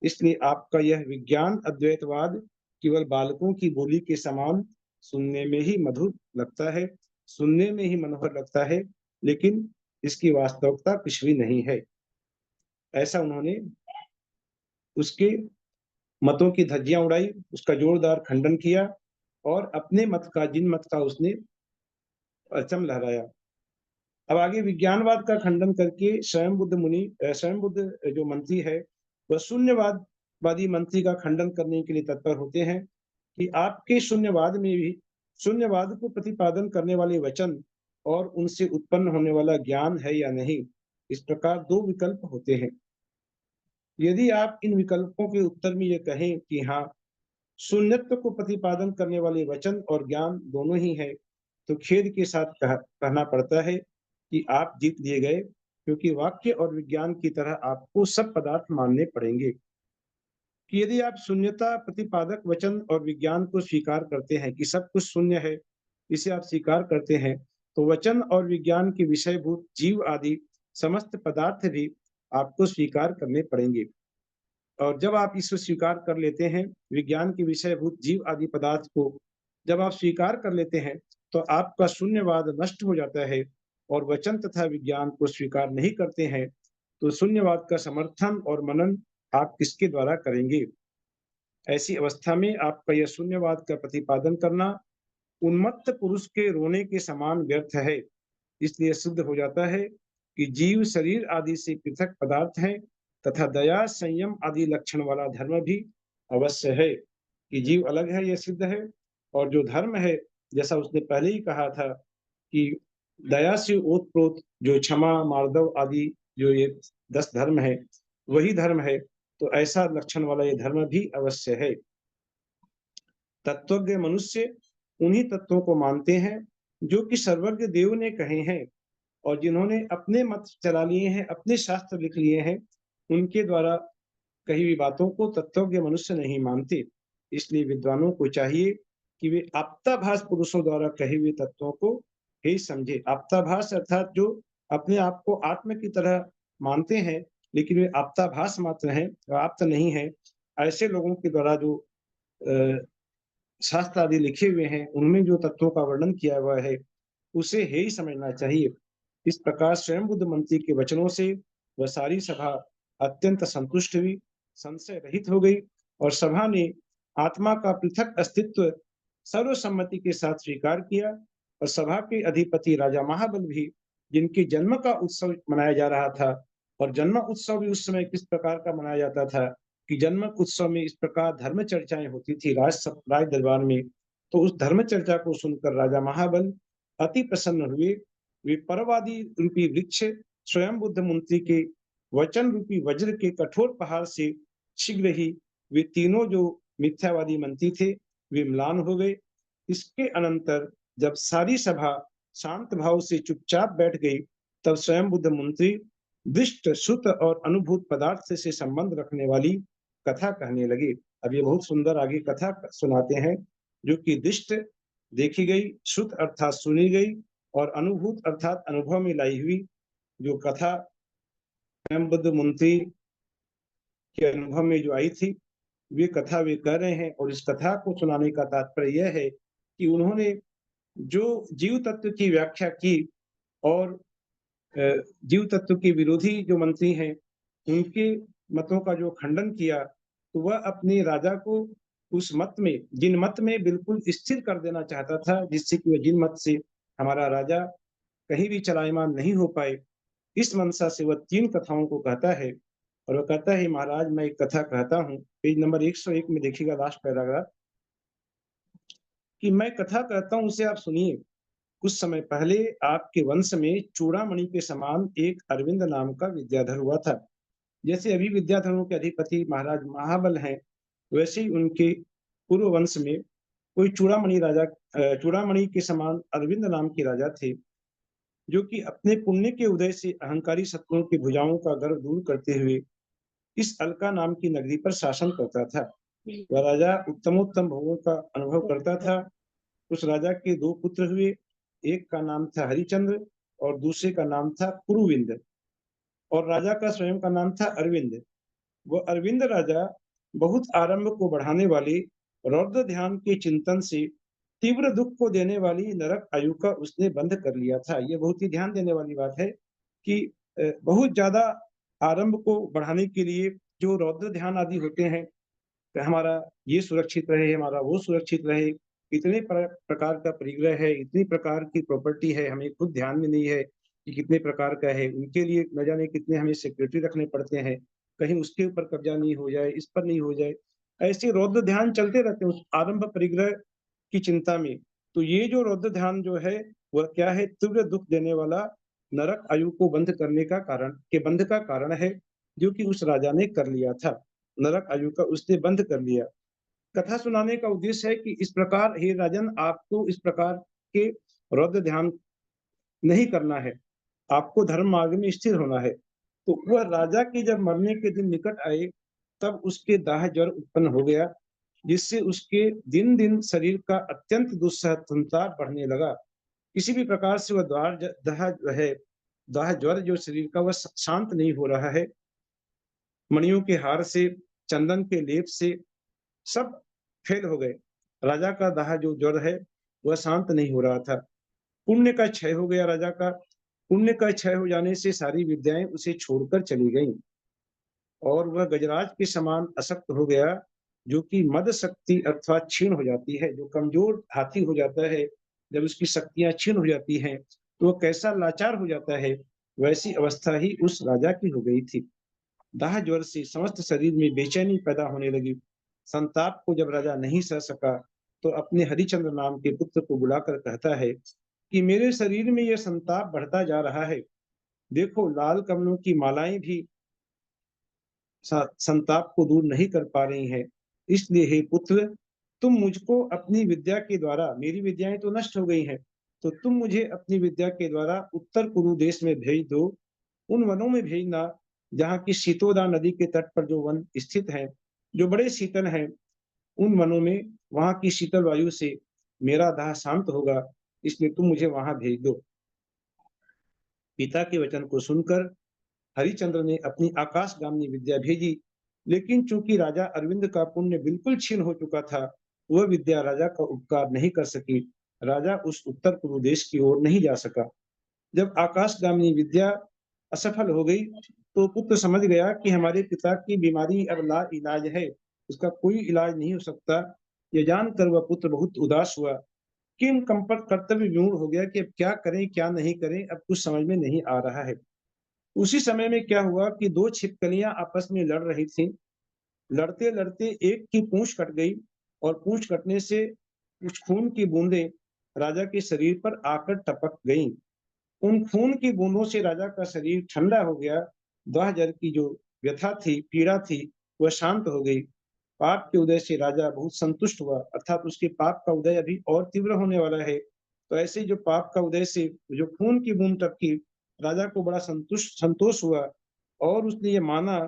इसलिए आपका यह विज्ञान अद्वैतवाद केवल बालकों की बोली के समान सुनने में ही मधुर लगता है, सुनने में ही मनोहर लगता है, लेकिन इसकी वास्तविकता कुछ भी नहीं है। ऐसा उन्होंने उसके मतों की धज्जियां उड़ाई, उसका जोरदार खंडन किया और अपने मत का जिन मत का उसने परचम लहराया। अब आगे विज्ञानवाद का खंडन करके स्वयं बुद्ध जो मंत्री है वह शून्यवादी मंत्री का खंडन करने के लिए तत्पर होते हैं कि आपके शून्यवाद में भी शून्यवाद को प्रतिपादन करने वाले वचन और उनसे उत्पन्न होने वाला ज्ञान है या नहीं। इस प्रकार दो विकल्प होते हैं। यदि आप इन विकल्पों के उत्तर में ये कहें कि हाँ, शून्यत्व को प्रतिपादन करने वाले वचन और ज्ञान दोनों ही है, तो खेद के साथ कहना पड़ता है कि आप जीत लिए गए, क्योंकि वाक्य और विज्ञान की तरह आपको सब पदार्थ मानने पड़ेंगे। कि यदि आप शून्यता प्रतिपादक वचन और विज्ञान को स्वीकार करते हैं कि सब कुछ शून्य है, इसे आप स्वीकार करते हैं, तो वचन और विज्ञान के विषयभूत जीव आदि समस्त पदार्थ भी आपको स्वीकार करने पड़ेंगे। और जब आप इसको स्वीकार कर लेते हैं, विज्ञान के विषयभूत जीव आदि पदार्थ को जब आप स्वीकार कर लेते हैं, तो आपका शून्यवाद नष्ट हो जाता है और वचन तथा विज्ञान को स्वीकार नहीं करते हैं, तो शून्यवाद का समर्थन और मनन आप किसके द्वारा करेंगे। ऐसी अवस्था में आपका यह शून्यवाद का प्रतिपादन करना उन्मत्त पुरुष के रोने के समान व्यर्थ है। इसलिए सिद्ध हो जाता है कि जीव शरीर आदि से पृथक पदार्थ है, तथा दया संयम आदि लक्षण वाला धर्म भी अवश्य है। कि जीव अलग है, यह सिद्ध है, और जो धर्म है, जैसा उसने पहले ही कहा था कि दया से ओतप्रोत जो क्षमा, मार्दव आदि जो ये 10 धर्म है, वही धर्म है। तो ऐसा लक्षण वाला ये धर्म भी अवश्य है। तत्वज्ञ मनुष्य उन्हीं तत्वों को मानते हैं जो कि सर्वज्ञ देव ने कहे हैं, और जिन्होंने अपने मत चला लिए हैं, अपने शास्त्र लिख लिए हैं, उनके द्वारा कही हुई बातों को तत्वज्ञ मनुष्य नहीं मानते। इसलिए विद्वानों को चाहिए कि वे आप्ताभास पुरुषों द्वारा कहे हुए तत्वों को ही समझे। आप्ताभास अर्थात जो अपने आप को आत्म की तरह मानते हैं, लेकिन वे आप्ताभास मात्र हैं, आप्त नहीं है। ऐसे लोगों के द्वारा जो शास्त्र आदि लिखे हुए हैं, उनमें जो तत्वों का वर्णन किया हुआ है, उसे है ही समझना चाहिए। इस प्रकार स्वयं बुद्ध मंत्री के वचनों से वह सारी सभा अत्यंत संतुष्ट हुई, संशय रहित हो गई, और सभा ने आत्मा का पृथक अस्तित्व सर्वसम्मति के साथ स्वीकार किया। और सभा के अधिपति राजा महाबल भी, जिनके जन्म का उत्सव मनाया जा रहा था, और जन्म उत्सव भी उस समय किस प्रकार का मनाया जाता था कि जन्म उत्सव में इस प्रकार धर्म चर्चाएं होती थी राज दरबार में। तो उस धर्म चर्चा को सुनकर राजा महाबल अति प्रसन्न हुए। वे परवादी रूपी वृक्ष स्वयं बुद्ध मंत्री के वचन रूपी वज्र के कठोर पहाड़ से शीघ्र ही वे तीनों जो मिथ्यावादी मंत्री थे, वे म्लान हो गए। इसके अनंतर जब सारी सभा शांत भाव से चुपचाप बैठ गई, तब स्वयं बुद्ध मंत्री दृष्ट, श्रुत और अनुभूत पदार्थ से संबंध रखने वाली कथा कहने लगे। अब ये बहुत सुंदर आगे कथा सुनाते हैं, जो कि दृष्ट देखी गई, श्रुत अर्थात सुनी गई, और अनुभूत अर्थात अनुभव में लाई हुई जो कथा स्वयं बुद्ध मंत्री के अनुभव में जो आई थी, वे कथा वे कह रहे हैं। और इस कथा को सुनाने का तात्पर्य यह है कि उन्होंने जो जीव तत्व की व्याख्या की, और जीव तत्व के विरोधी जो मंत्री हैं, उनके मतों का जो खंडन किया, तो वह अपने राजा को उस मत में, जिन मत में बिल्कुल स्थिर कर देना चाहता था, जिससे कि वह जिन मत से हमारा राजा कहीं भी चलायमान नहीं हो पाए, इस मंशा से वह 3 कथाओं को कहता है। और वह कहता है, महाराज मैं एक कथा कहता हूँ, पेज नंबर 101 में देखिएगा लास्ट पैराग्राफ, कि मैं कथा कहता हूँ, उसे आप सुनिए। कुछ समय पहले आपके वंश में चूड़ामणि के समान एक अरविंद नाम का विद्याधर हुआ था। जैसे अभी विद्याधरों के अधिपति महाराज महाबल हैं, वैसे ही उनके पूर्व वंश में कोई चूड़ामणि के समान अरविंद नाम के राजा थे, जो कि अपने पुण्य के उदय से अहंकारी शत्रुओं की भुजाओं का गर्व दूर करते हुए इस अलका नाम की नगरी पर शासन करता था। वह राजा उत्तमोत्तम भोगों का अनुभव करता था। उस राजा के 2 पुत्र हुए, एक का नाम था हरिचंद्र और दूसरे का नाम था कुरुविंद, और राजा का स्वयं का नाम था अरविंद। वह अरविंद राजा बहुत आरंभ को बढ़ाने वाले रौद्र ध्यान के चिंतन से तीव्र दुख को देने वाली नरक आयु का उसने बंध कर लिया था। ये बहुत ही ध्यान देने वाली बात है कि बहुत ज्यादा आरंभ को बढ़ाने के लिए जो रौद्र ध्यान आदि होते हैं, कि हमारा ये सुरक्षित रहे, हमारा वो सुरक्षित रहे, इतने प्रकार का परिग्रह है, इतनी प्रकार की प्रॉपर्टी है, हमें खुद ध्यान में नहीं है कि कितने प्रकार का है, उनके लिए न जाने कितने हमें सिक्योरिटी रखने पड़ते हैं, कहीं उसके ऊपर कब्जा नहीं हो जाए, इस पर नहीं हो जाए। ऐसे रौद्र ध्यान चलते रहते हैं उस आरंभ परिग्रह की चिंता में। तो ये जो रौद्र ध्यान जो है, वह क्या है, तीव्र दुख देने वाला नरक आयु को बंध करने का कारण, के बंध का कारण है, जो कि उस राजा ने कर लिया था। नरक आयु का उसने बंध कर लिया। कथा सुनाने का उद्देश्य है कि इस प्रकार हे राजन, आपको इस प्रकार के रौद्र ध्यान नहीं करना है, आपको धर्म मार्ग में स्थिर होना है। तो वह राजा के जब मरने के दिन निकट आए, तब उसके दाह ज्वर उत्पन्न हो गया, जिससे उसके दिन दिन शरीर का अत्यंत दुस्सह संताप बढ़ने लगा। किसी भी प्रकार से वह दाह ज्वर जो शरीर का, वह शांत नहीं हो रहा है। मणियों के हार से, चंदन के लेप से सब फेल हो गए। राजा का दाह जो ज्वर है, वह शांत नहीं हो रहा था। पुण्य का क्षय हो गया राजा का। पुण्य का क्षय हो जाने से सारी विद्याएं उसे छोड़कर चली गईं, और वह गजराज के समान अशक्त हो गया, जो कि मद शक्ति अर्थात क्षीण हो जाती है। जो कमजोर हाथी हो जाता है, जब उसकी शक्तियां क्षीण हो जाती हैं, तो वह कैसा लाचार हो जाता है, वैसी अवस्था ही उस राजा की हो गई थी। दाह ज्वर से समस्त शरीर में बेचैनी पैदा होने लगी। संताप को जब राजा नहीं सह सका, तो अपने हरिचंद्र नाम के पुत्र को बुलाकर कहता है कि मेरे शरीर में यह संताप बढ़ता जा रहा है। देखो, लाल कमलों की मालाएं भी संताप को दूर नहीं कर पा रही हैं। इसलिए हे पुत्र, तुम मुझको अपनी विद्या के द्वारा, मेरी विद्याएं तो नष्ट हो गई हैं, तो तुम मुझे अपनी विद्या के द्वारा उत्तर कुरु देश में भेज दो। उन वनों में भेजना जहाँ की शीतोदा नदी के तट पर जो वन स्थित हैं, जो बड़े शीतल हैं, उन वनों में वहां की शीतल वायु से मेरा दाह शांत होगा, इसलिए तुम मुझे वहां भेज दो। पिता के वचन को सुनकर हरिचंद्र ने अपनी आकाशगामी विद्या भेजी, लेकिन चूंकि राजा अरविंद का पुण्य बिल्कुल क्षीण हो चुका था, वह विद्या राजा का उपकार नहीं कर सकी। राजा उस उत्तर पूर्व देश की ओर नहीं जा सका। जब आकाशगामी विद्या असफल हो गई, तो पुत्र समझ गया कि हमारे पिता की बीमारी अब ला इलाज है, उसका कोई इलाज नहीं हो सकता। यह जानकर वह पुत्र बहुत उदास हुआ, किम कंपट कर्तव्य विमूढ़ हो गया कि अब क्या करें क्या नहीं करें, अब कुछ समझ में नहीं आ रहा है। उसी समय में क्या हुआ कि दो छिपकलियां आपस में लड़ रही थीं। लड़ते लड़ते एक की पूंछ कट गई और पूंछ कटने से कुछ खून की बूंदें राजा के शरीर पर आकर टपक गईं। उन खून की बूंदों से राजा का शरीर ठंडा हो गया। दाह जल की जो व्यथा थी, पीड़ा थी, वह शांत हो गई। पाप के उदय से राजा बहुत संतुष्ट हुआ, अर्थात उसके पाप का उदय अभी और तीव्र होने वाला है। तो ऐसे जो पाप का उदय से जो खून की बूंद टपकी, राजा को बड़ा संतोष हुआ और उसने ये माना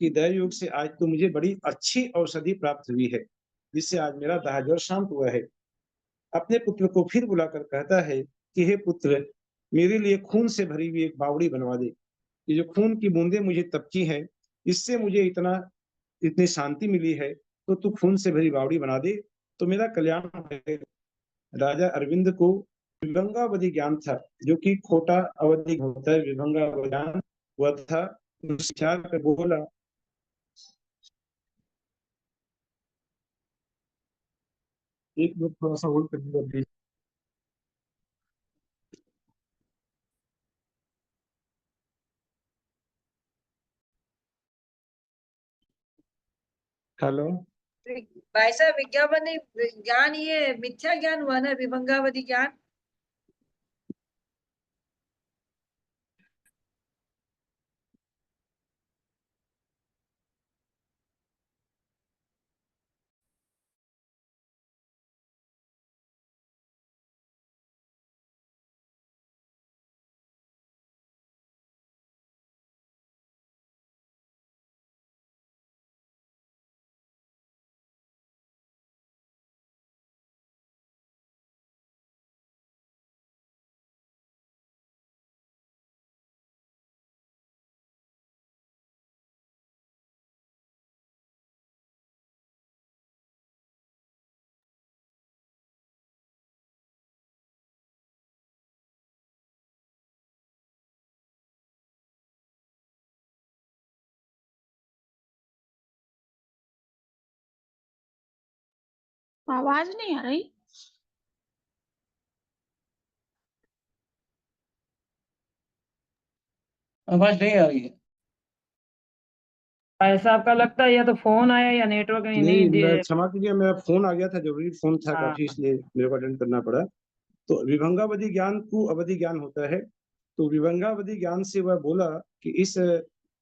कि दया योग से आज तो मुझे बड़ी अच्छी औषधि प्राप्त हुई है, जिससे आज मेरा दाह ज्वर शांत हुआ है। अपने पुत्र को फिर बुलाकर कहता है कि हे पुत्र, मेरे लिए खून से भरी हुई एक बावड़ी बनवा दे। ये जो खून की बूंदें मुझे तपकी हैं, इससे मुझे इतनी शांति मिली है, तो तू खून से भरी बावड़ी बना दे तो मेरा कल्याण है। राजा अरविंद को विभंगावधि ज्ञान था, जो कि खोटा अवधि होता है, विभंगावधि ज्ञान वह था। विचार कर बोला, एक मिनट थोड़ा सा होल्ड करिएगा प्लीज। हेलो। भाई साहब, विज्ञापन ज्ञान, ये मिथ्या ज्ञान हुआ ना, विभंगावधि ज्ञान। आवाज नहीं आ रही। आवाज नहीं आ रही है। ऐसा आपका लगता है या तो फोन आया या नेटवर्क नहीं नहीं, दे। मैं क्षमा कीजिए, मेरा फोन आ गया था, जरूरी फोन था हाँ, काफी, इसलिए मेरे को अटेंड करना पड़ा। तो विभंगावधि ज्ञान को अवधि ज्ञान होता है। तो विभंगावधि ज्ञान से वह बोला कि इस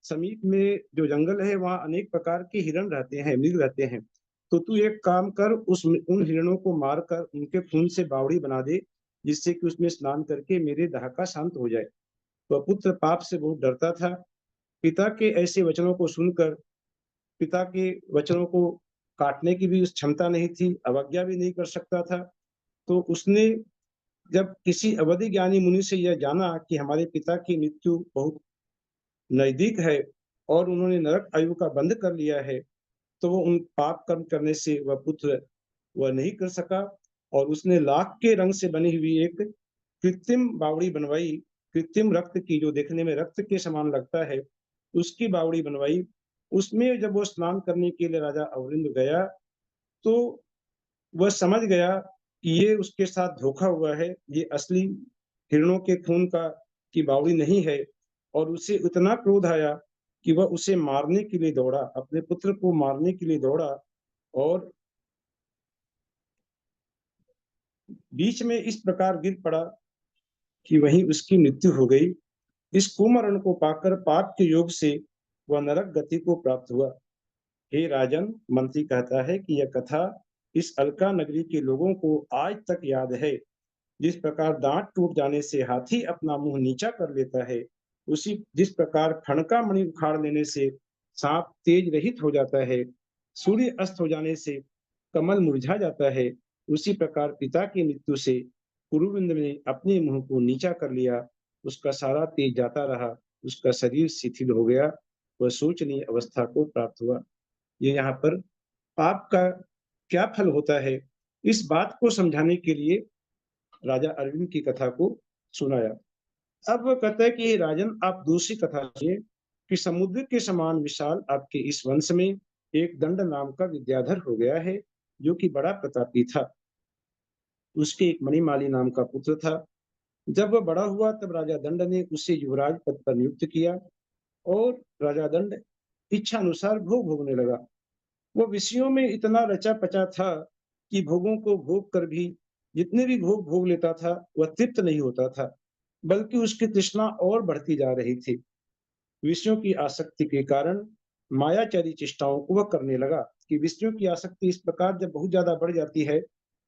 समीप में जो जंगल है, वहाँ अनेक प्रकार के हिरण रहते हैं, मृग रहते हैं। तो तू एक काम कर, उन हिरणों को मार कर उनके खून से बावड़ी बना दे, जिससे कि उसमें स्नान करके मेरे दाह शांत हो जाए। तो पुत्र पाप से बहुत डरता था। पिता के ऐसे वचनों को सुनकर, पिता के वचनों को काटने की भी उस क्षमता नहीं थी, अवज्ञा भी नहीं कर सकता था। तो उसने जब किसी अवधि ज्ञानी मुनि से यह जाना कि हमारे पिता की मृत्यु बहुत नजदीक है और उन्होंने नरक आयु का बंध कर लिया है, तो वो उन पाप कर्म करने से वह पुत्र वह नहीं कर सका और उसने लाख के रंग से बनी हुई एक कृत्रिम बावड़ी बनवाई। कृत्रिम रक्त की, जो देखने में रक्त के समान लगता है, उसकी बावड़ी बनवाई। उसमें जब वो स्नान करने के लिए राजा अरविंद गया, तो वह समझ गया कि ये उसके साथ धोखा हुआ है, ये असली हिरणों के खून का की बावड़ी नहीं है। और उसे इतना क्रोध आया कि वह उसे मारने के लिए दौड़ा, अपने पुत्र को मारने के लिए दौड़ा। और बीच में इस प्रकार गिर पड़ा कि वहीं उसकी मृत्यु हो गई। इस कुमरण को पाकर पाप के योग से वह नरक गति को प्राप्त हुआ। हे राजन, मंत्री कहता है कि यह कथा इस अलका नगरी के लोगों को आज तक याद है। जिस प्रकार दांत टूट जाने से हाथी अपना मुंह नीचा कर लेता है, उसी जिस प्रकार खड़का मणि उखाड़ लेने से सांप तेज रहित हो जाता है, सूर्य अस्त हो जाने से कमल मुरझा जाता है, उसी प्रकार पिता की मृत्यु से कुरुविंद ने अपने मुंह को नीचा कर लिया। उसका सारा तेज जाता रहा, उसका शरीर शिथिल हो गया, वह शोचनीय अवस्था को प्राप्त हुआ। ये यहाँ पर पाप का क्या फल होता है, इस बात को समझाने के लिए राजा अरविंद की कथा को सुनाया। अब वह कहता है कि राजन, आप दूसरी कथा सुनिए कि समुद्र के समान विशाल आपके इस वंश में एक दंड नाम का विद्याधर हो गया है, जो कि बड़ा प्रतापी था। उसके एक मणिमाली नाम का पुत्र था। जब वह बड़ा हुआ तब राजा दंड ने उसे युवराज पद पर नियुक्त किया और राजा दंड इच्छा अनुसार भोग भोगने लगा। वह विषयों में इतना रचा पचा था कि भोगों को भोग कर भी जितने भी भोग भोग लेता था वह तृप्त नहीं होता था, बल्कि उसकी तृष्णा और बढ़ती जा रही थी। विषयों की आसक्ति के कारण मायाचारी चेष्टाओं को वह करने लगा कि विषयों की आसक्ति इस प्रकार जब बहुत ज्यादा बढ़ जाती है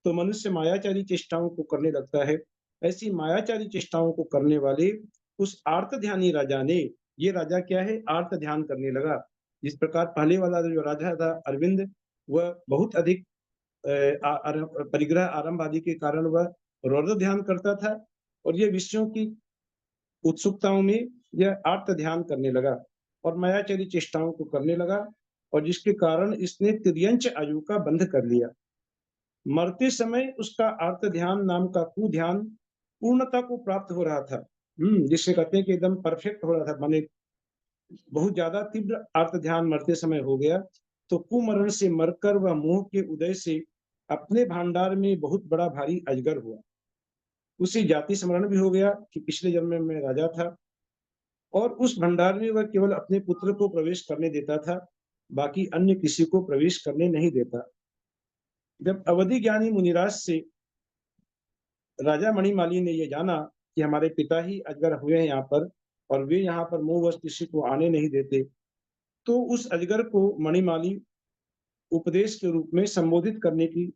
तो मनुष्य मायाचारी चेष्टाओं को करने लगता है। ऐसी मायाचारी चेष्टाओं को करने वाले उस आर्त ध्यानी राजा ने, ये राजा क्या है, आर्त ध्यान करने लगा। जिस प्रकार पहले वाला जो राजा था अरविंद, वह बहुत अधिक परिग्रह आरंभ आदि के कारण वह रौद्र ध्यान करता था, और ये विषयों की उत्सुकताओं में यह आर्त ध्यान करने लगा और मायाचारी चेष्टाओं को करने लगा, और जिसके कारण इसने तिर्यंच आयु का बंध कर लिया। मरते समय उसका आर्त ध्यान नाम का कुध्यान पूर्णता को प्राप्त हो रहा था, जिसे कहते हैं कि एकदम परफेक्ट हो रहा था, माने बहुत ज्यादा तीव्र आर्त ध्यान मरते समय हो गया। तो कुमरण से मरकर वह मोह के उदय से अपने भांडार में बहुत बड़ा भारी अजगर हुआ। उसी जाति स्मरण भी हो गया कि पिछले जन्म में राजा था, और उस भंडार में वह केवल अपने पुत्र को प्रवेश करने देता था, बाकी अन्य किसी को प्रवेश करने नहीं देता। जब अवधि ज्ञानी मुनिराज से राजा मणिमाली ने यह जाना कि हमारे पिता ही अजगर हुए हैं यहाँ पर, और वे यहाँ पर मोहवश किसी को आने नहीं देते, तो उस अजगर को मणिमाली उपदेश के रूप में संबोधित करने की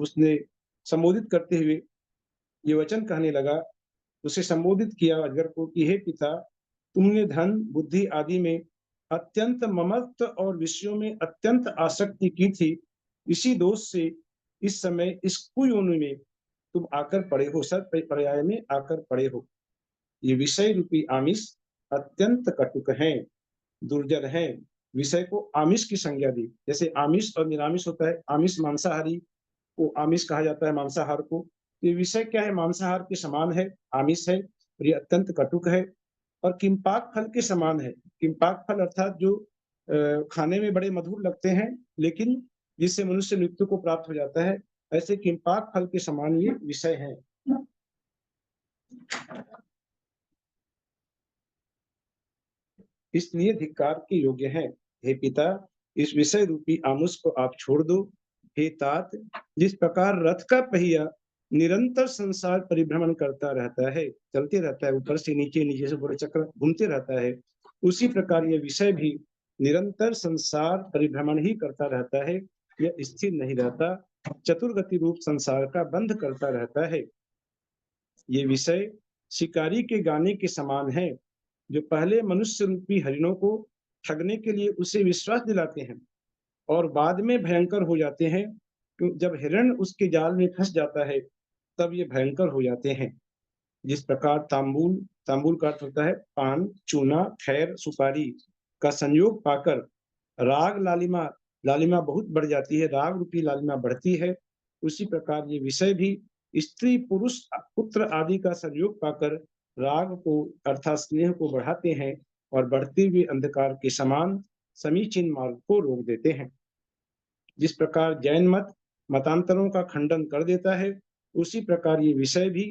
उसने संबोधित करते हुए ये वचन कहने लगा। उसे संबोधित किया अजगर को कि हे पिता, तुमने धन बुद्धि आदि में अत्यंत ममत्व और विषयों में अत्यंत आसक्ति की थी। इसी दोष से इस समय इस कुयोनि में तुम आकर पड़े हो, सत पर्याय में आकर पड़े हो। ये विषय रूपी आमिष अत्यंत कटुक हैं, दुर्जर हैं। विषय को आमिष की संज्ञा दी, जैसे आमिष और निरामिष होता है। आमिष मांसाहारी को आमिष कहा जाता है, मांसाहार को। ये विषय क्या है, मांसाहार के समान है, आमिष है, और ये अत्यंत कटुक है और किंपाक फल के समान है। किंपाक फल अर्थात जो खाने में बड़े मधुर लगते हैं, लेकिन जिससे मनुष्य मृत्यु को प्राप्त हो जाता है, ऐसे किंपाक फल के समान ये विषय है। इसलिए धिक्कार के योग्य है। हे पिता, इस विषय रूपी आमुष को आप छोड़ दो। हे तात, जिस प्रकार रथ का पहिया निरंतर संसार परिभ्रमण करता रहता है, चलते रहता है, ऊपर से नीचे, नीचे से ऊपर चक्र घूमते रहता है, उसी प्रकार यह विषय भी निरंतर संसार परिभ्रमण ही करता रहता है, यह स्थिर नहीं रहता, चतुर्गति रूप संसार का बंध करता रहता है। ये विषय शिकारी के गाने के समान है, जो पहले मनुष्य रूपी हरिणों को ठगने के लिए उसे विश्वास दिलाते हैं और बाद में भयंकर हो जाते हैं। जब हिरण उसके जाल में फंस जाता है तब ये भयंकर हो जाते हैं। जिस प्रकार तांबूल, तांबूल का अर्थ होता है पान, चूना, खैर, सुपारी का संयोग पाकर राग लालिमा, लालिमा बहुत बढ़ जाती है, राग रूपी लालिमा बढ़ती है, उसी प्रकार ये विषय भी स्त्री पुरुष पुत्र आदि का संयोग पाकर राग को अर्थात स्नेह को बढ़ाते हैं और बढ़ते हुए अंधकार के समान समीचीन मार्ग को रोक देते हैं। जिस प्रकार जैन मत मतांतरों का खंडन कर देता है, उसी प्रकार ये विषय भी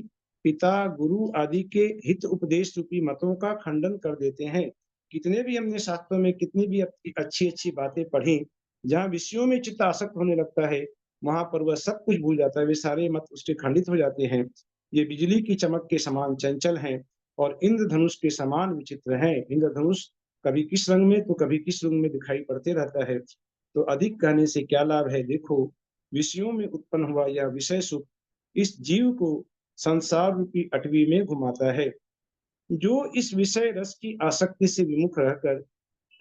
पिता गुरु आदि के हित उपदेश रूपी मतों का खंडन कर देते हैं। कितने भी हमने शास्त्रों में कितनी भी अच्छी अच्छी बातें पढ़ी, जहाँ विषयों में चित्त आसक्त होने लगता है, वहां पर वह सब कुछ भूल जाता है, वे सारे मत उसके खंडित हो जाते हैं। ये बिजली की चमक के समान चंचल हैं और इंद्रधनुष के समान विचित्र हैं। इंद्रधनुष कभी किस रंग में तो कभी किस रंग में दिखाई पड़ते रहता है। तो अधिक कहने से क्या लाभ है, देखो विषयों में उत्पन्न हुआ यह विषय सुख इस जीव को संसार रूपी अटवी में घुमाता है। जो इस विषय रस की आसक्ति से विमुख रहकर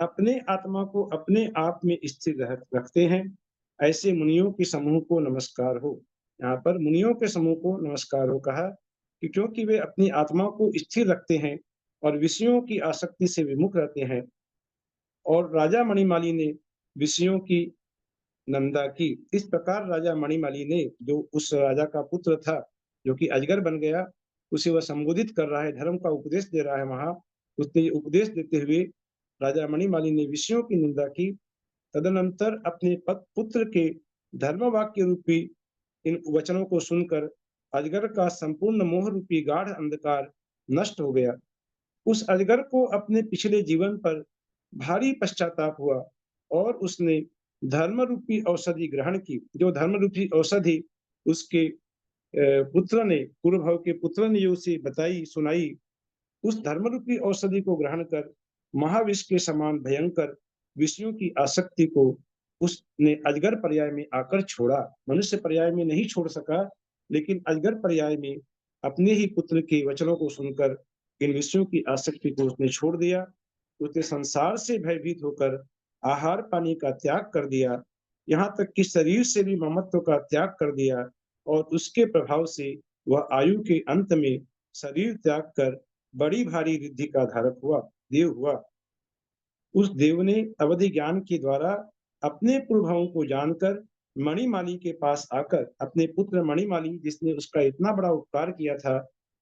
अपने आत्मा को अपने आप में स्थिर रखते हैं, ऐसे मुनियों के समूह को नमस्कार हो। यहाँ पर मुनियों के समूह को नमस्कार हो कहा कि क्योंकि वे अपनी आत्मा को स्थिर रखते हैं और विषयों की आसक्ति से विमुख रहते हैं। और राजा मणिमाली ने विषयों की नंदा की। इस प्रकार राजा मणिमाली ने, जो उस राजा का पुत्र था जो कि अजगर बन गया, उसे वह संबोधित कर रहा है, धर्म का उपदेश दे रहा है वहां। उसने उपदेश देते हुए राजा मणिमाली ने विषयों की निंदा की। तदनंतर अपने पुत्र के धर्म वाक्य रूपी इन वचनों को सुनकर अजगर का संपूर्ण मोह रूपी गाढ़ अंधकार नष्ट हो गया। उस अजगर को अपने पिछले जीवन पर भारी पश्चाताप हुआ और उसने धर्म रूपी औषधि ग्रहण की। जो धर्म रूपी औषधि उसके पुत्र ने, पूर्व भाव के पुत्र ने जो उसे बताई सुनाई, उस धर्म रूपी औषधि को ग्रहण कर महाविष के समान भयंकर विषयों की आसक्ति को उसने अजगर पर्याय में आकर छोड़ा। मनुष्य पर्याय में नहीं छोड़ सका, लेकिन अजगर पर्याय में अपने ही पुत्र के वचनों को सुनकर इन विषयों की आसक्ति को उसने छोड़ दिया। उसने संसार से भयभीत होकर आहार पानी का त्याग कर दिया, यहाँ तक कि शरीर से भी ममत्व का त्याग कर दिया। और उसके प्रभाव से वह आयु के अंत में शरीर त्याग कर बड़ी भारी रिद्धि का धारक हुआ, देव हुआ। उस देव ने अवधि ज्ञान के द्वारा अपने प्रभावों को जानकर मणिमाली के पास आकर अपने पुत्र मणिमाली, जिसने उसका इतना बड़ा उपकार किया था,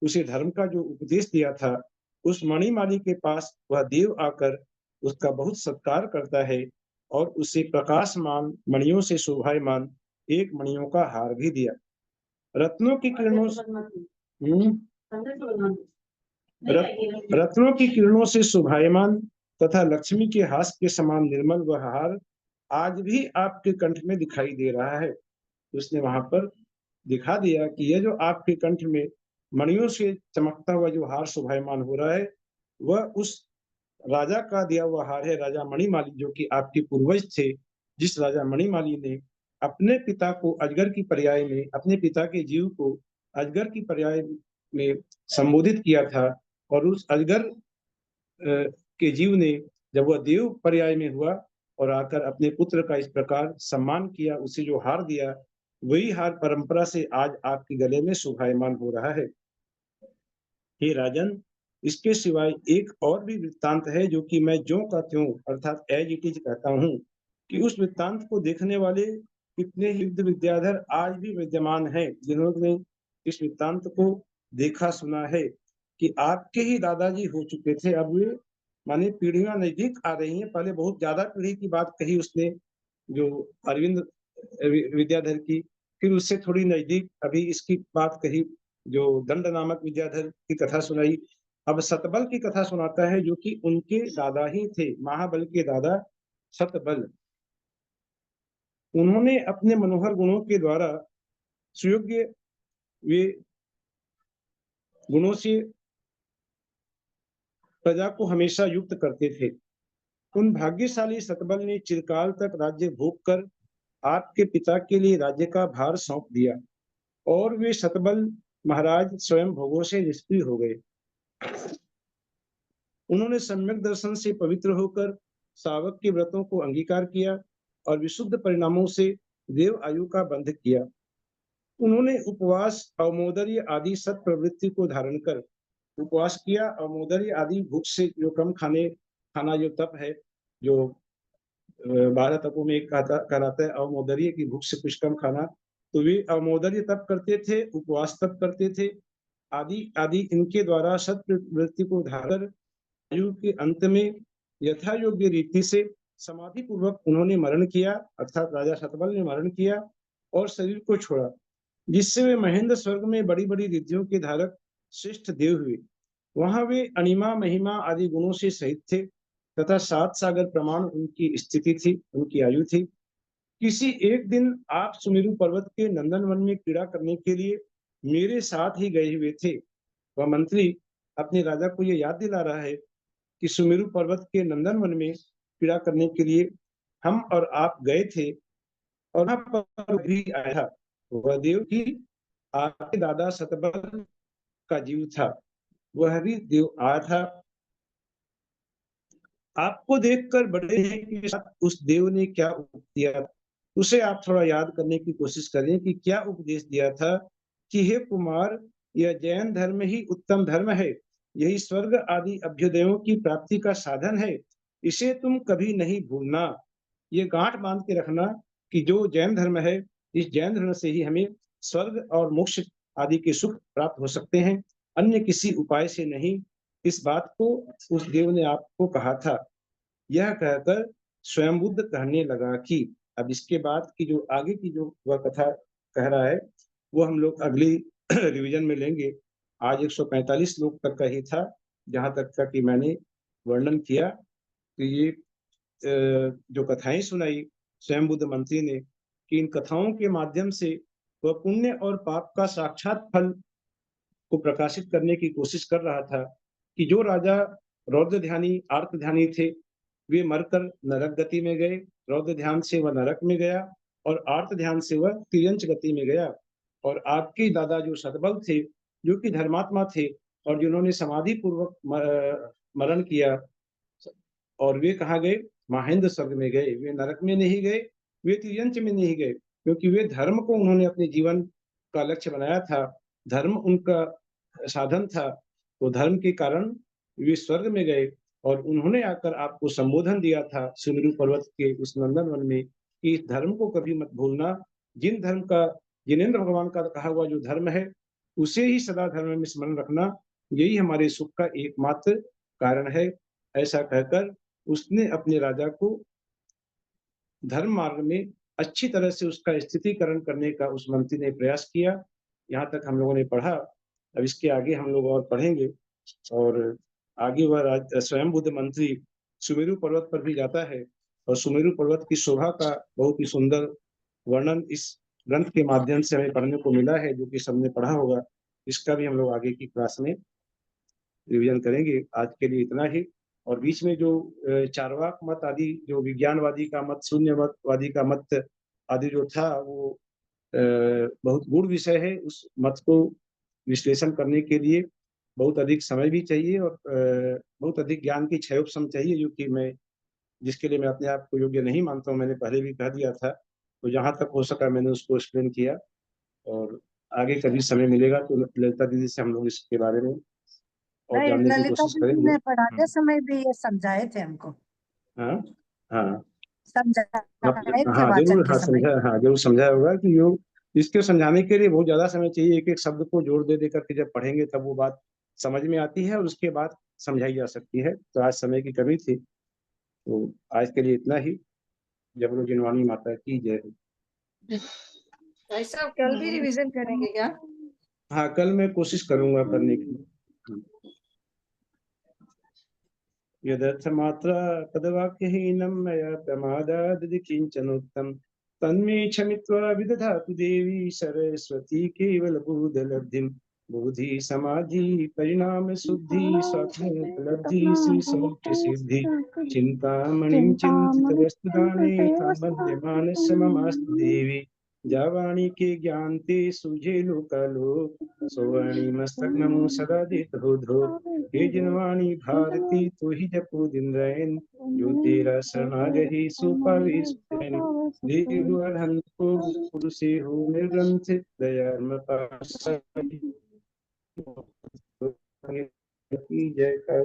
उसे धर्म का जो उपदेश दिया था, उस मणिमाली के पास वह देव आकर उसका बहुत सत्कार करता है और उसे प्रकाशमान मणियों से शोभायमान एक मणियों का हार भी दिया। रत्नों की किरणों रत्नों की किरणों से शोभायमान तथा लक्ष्मी के हास के समान निर्मल वह हार आज भी आपके कंठ में दिखाई दे रहा है। उसने वहां पर दिखा दिया कि यह जो आपके कंठ में मणियों से चमकता हुआ जो हार शोभायमान हो रहा है, वह उस राजा का दिया हुआ हार है, राजा मणिमाली, जो कि आपके पूर्वज थे। जिस राजा मणिमाली ने अपने पिता को अजगर की पर्याय में, अपने पिता के जीव को अजगर की पर्याय में संबोधित किया था, और उस अजगर के जीव ने जब वह देव पर्याय में हुआ और आकर अपने पुत्र का इस प्रकार सम्मान किया, उसे जो हार दिया, वही हार परंपरा से आज आपके गले में शोभायमान हो रहा है। हे राजन, इसके सिवाय एक और भी वृत्तांत है जो कि मैं ज्यों का त्यों अर्थात एज इट इज कहता हूँ कि उस वृत्तांत को देखने वाले कितने ही युद्ध विद्याधर आज भी विद्यमान हैं, जिन्होंने इस वृत्तांत को देखा सुना है कि आपके ही दादाजी हो चुके थे। अब वे माने पीढ़ियां नजदीक आ रही हैं। पहले बहुत ज्यादा पीढ़ी की बात कही उसने, जो अरविंद विद्याधर की, फिर उससे थोड़ी नजदीक अभी इसकी बात कही, जो दंड नामक विद्याधर की कथा सुनाई। अब सतबल की कथा सुनाता है, जो कि उनके दादा ही थे, महाबल के दादा सतबल। उन्होंने अपने मनोहर गुणों के द्वारा सुयोग्य वे गुणों से प्रजा को हमेशा युक्त करते थे। उन भाग्यशाली सतबल ने चिरकाल तक राज्य भोग कर आपके पिता के लिए राज्य का भार सौंप दिया और वे सतबल महाराज स्वयं भोगों से निष्क्रिय हो गए। उन्होंने सम्यक दर्शन से पवित्र होकर सावक के व्रतों को अंगीकार किया और विशुद्ध परिणामों से देव आयु का बंध किया। उन्होंने उपवास, अवमोदर्य आदि सत प्रवृत्ति को धारण कर उपवास किया। अवमोदर्य आदि भूख से जो कम खाना जो तप है, जो 12 तपों में एक कहलाता है अवमोदर्य की भूख से कुछ कम खाना, तो वे अवमोदर्य तप करते थे, उपवास तप करते थे आदि आदि। इनके द्वारा सत प्रवृत्ति को धारण आयु के अंत में यथा योग्य रीति से समाधि पूर्वक उन्होंने मरण किया, अर्थात राजा सतबल ने मरण किया और शरीर को छोड़ा, जिससे वे महेंद्र स्वर्ग में बड़ी बड़ी रिद्धियों के धारक श्रेष्ठ देव हुए। वहां वे अणिमा महिमा आदि गुणों से सहित थे तथा 7 सागर प्रमाण उनकी स्थिति थी, उनकी आयु थी। किसी एक दिन आप सुमेरु पर्वत के नंदनवन में क्रीड़ा करने के लिए मेरे साथ ही गए हुए थे। वह मंत्री अपने राजा को ये याद दिला रहा है कि सुमेरु पर्वत के नंदनवन में क्रीड़ा करने के लिए हम और आप गए थे और वहां पर भी आया था। वह देव की आपके दादा सतबल का जीव था। वह भी देव आया था। आपको देखकर बड़े के साथ उस देव ने क्या उपदेश दिया, उसे आप थोड़ा याद करने की कोशिश करें कि क्या उपदेश दिया था कि हे कुमार, यह जैन धर्म ही उत्तम धर्म है, यही स्वर्ग आदि अभ्युदयों की प्राप्ति का साधन है, इसे तुम कभी नहीं भूलना। ये गांठ बांध के रखना कि जो जैन धर्म है, इस जैन धर्म से ही हमें स्वर्ग और मोक्ष आदि के सुख प्राप्त हो सकते हैं, अन्य किसी उपाय से नहीं। इस बात को उस देव ने आपको कहा था। यह कहकर स्वयं बुद्ध कहने लगा कि अब इसके बाद की जो आगे की जो वह कथा कह रहा है वो हम लोग अगली रिवीजन में लेंगे। आज 145 श्लोक तक का ही था, जहां तक का कि मैंने वर्णन किया। तो ये जो कथाएं सुनाई स्वयं बुद्ध मंत्री ने कि इन कथाओं के माध्यम से वह पुण्य और पाप का साक्षात फल को प्रकाशित करने की कोशिश कर रहा था कि जो राजा रौद्र ध्यानी आर्त ध्यानी थे वे मरकर नरक गति में गए। रौद्र ध्यान से वह नरक में गया और आर्त ध्यान से वह तिर्यंच गति में गया। और आपके दादा जो सतबल थे, जो कि धर्मात्मा थे और जिन्होंने समाधि पूर्वक मरण किया, और वे कहाँ गए? महेंद्र स्वर्ग में गए। वे नरक में नहीं गए, वे तिर्यंच में नहीं गए, क्योंकि वे धर्म को उन्होंने अपने जीवन का लक्ष्य बनाया था। धर्म उनका साधन था, तो धर्म के कारण वे स्वर्ग में गए। और उन्होंने आकर आपको संबोधन दिया था सुमेरु पर्वत के उस नंदनवन में कि इस धर्म को कभी मत भूलना। जिन धर्म का, जिनेंद्र भगवान का कहा हुआ जो धर्म है, उसे ही सदा धर्म में स्मरण रखना, यही हमारे सुख का एकमात्र कारण है। ऐसा कहकर उसने अपने राजा को धर्म मार्ग में अच्छी तरह से उसका स्थितिकरण करने का उस मंत्री ने प्रयास किया। यहाँ तक हम लोगों ने पढ़ा। अब इसके आगे हम लोग और पढ़ेंगे। और आगे वह स्वयं बुद्ध मंत्री सुमेरु पर्वत पर भी जाता है और सुमेरु पर्वत की शोभा का बहुत ही सुंदर वर्णन इस ग्रंथ के माध्यम से हमें पढ़ने को मिला है, जो कि सबने पढ़ा होगा। इसका भी हम लोग आगे की क्लास में रिवीजन करेंगे। आज के लिए इतना ही। और बीच में जो चार्वाक मत आदि, जो विज्ञानवादी का मत, शून्यवादी का मत आदि जो था, वो बहुत गूढ़ विषय है। उस मत को विश्लेषण करने के लिए बहुत अधिक समय भी चाहिए और बहुत अधिक ज्ञान की क्षयोपम चाहिए, जो कि मैं, जिसके लिए मैं अपने आप को योग्य नहीं मानता हूँ। मैंने पहले भी कह दिया था, तो जहाँ तक हो सका मैंने उसको एक्सप्लेन किया। और आगे कभी समय मिलेगा तो ललिता दीदी से हम लोग इसके बारे में और नहीं, जानने की ललिता कोशिश दीदी करेंगे। ने पढ़ाते समय भी ये समझाए थे हमको, हाँ हाँ समझाए थे हाँ वाचन जरूर, के हाँ समय। समझा, हाँ जरूर समझाया होगा कि योग, इसके समझाने के लिए बहुत ज्यादा समय चाहिए। एक एक शब्द को जोड़ दे करके जब पढ़ेंगे तब वो बात समझ में आती है और उसके बाद समझाई जा सकती है। तो आज समय की कमी थी, तो आज के लिए इतना ही। जब लोग जिनवानी माता की जय हो। भाई साहब कल भी रिवीजन करेंगे क्या? हाँ, कल मैं कोशिश करूंगा करने की। यदर्थमात्रा तद्वाक्यहीनं मया प्रमादादि किञ्चनोक्तं तन्मे क्षमित्वा विदधातु देवी सरस्वती केवलबोधलब्धिं। बुद्धि समाधि परिणाम शुद्धि स्वात्मोपलब्धि श्री सौख्य सिद्धि चिंतामणिं चिंतित वस्तुदाने मध्यमानस्य ममास्तु देवी। जावाणी के ज्ञान ते सुझे लोकालोक सोवाणी मस्तक नमो सदा देत हो धो। हे जिनवाणी भारती तू ही जपो दिन रैन जो तेरा शरणागहि सो पावे सुखैन। देव अनंत को गुरु से हो निर्ग्रंथ दयात्म पाशाई की जय कर।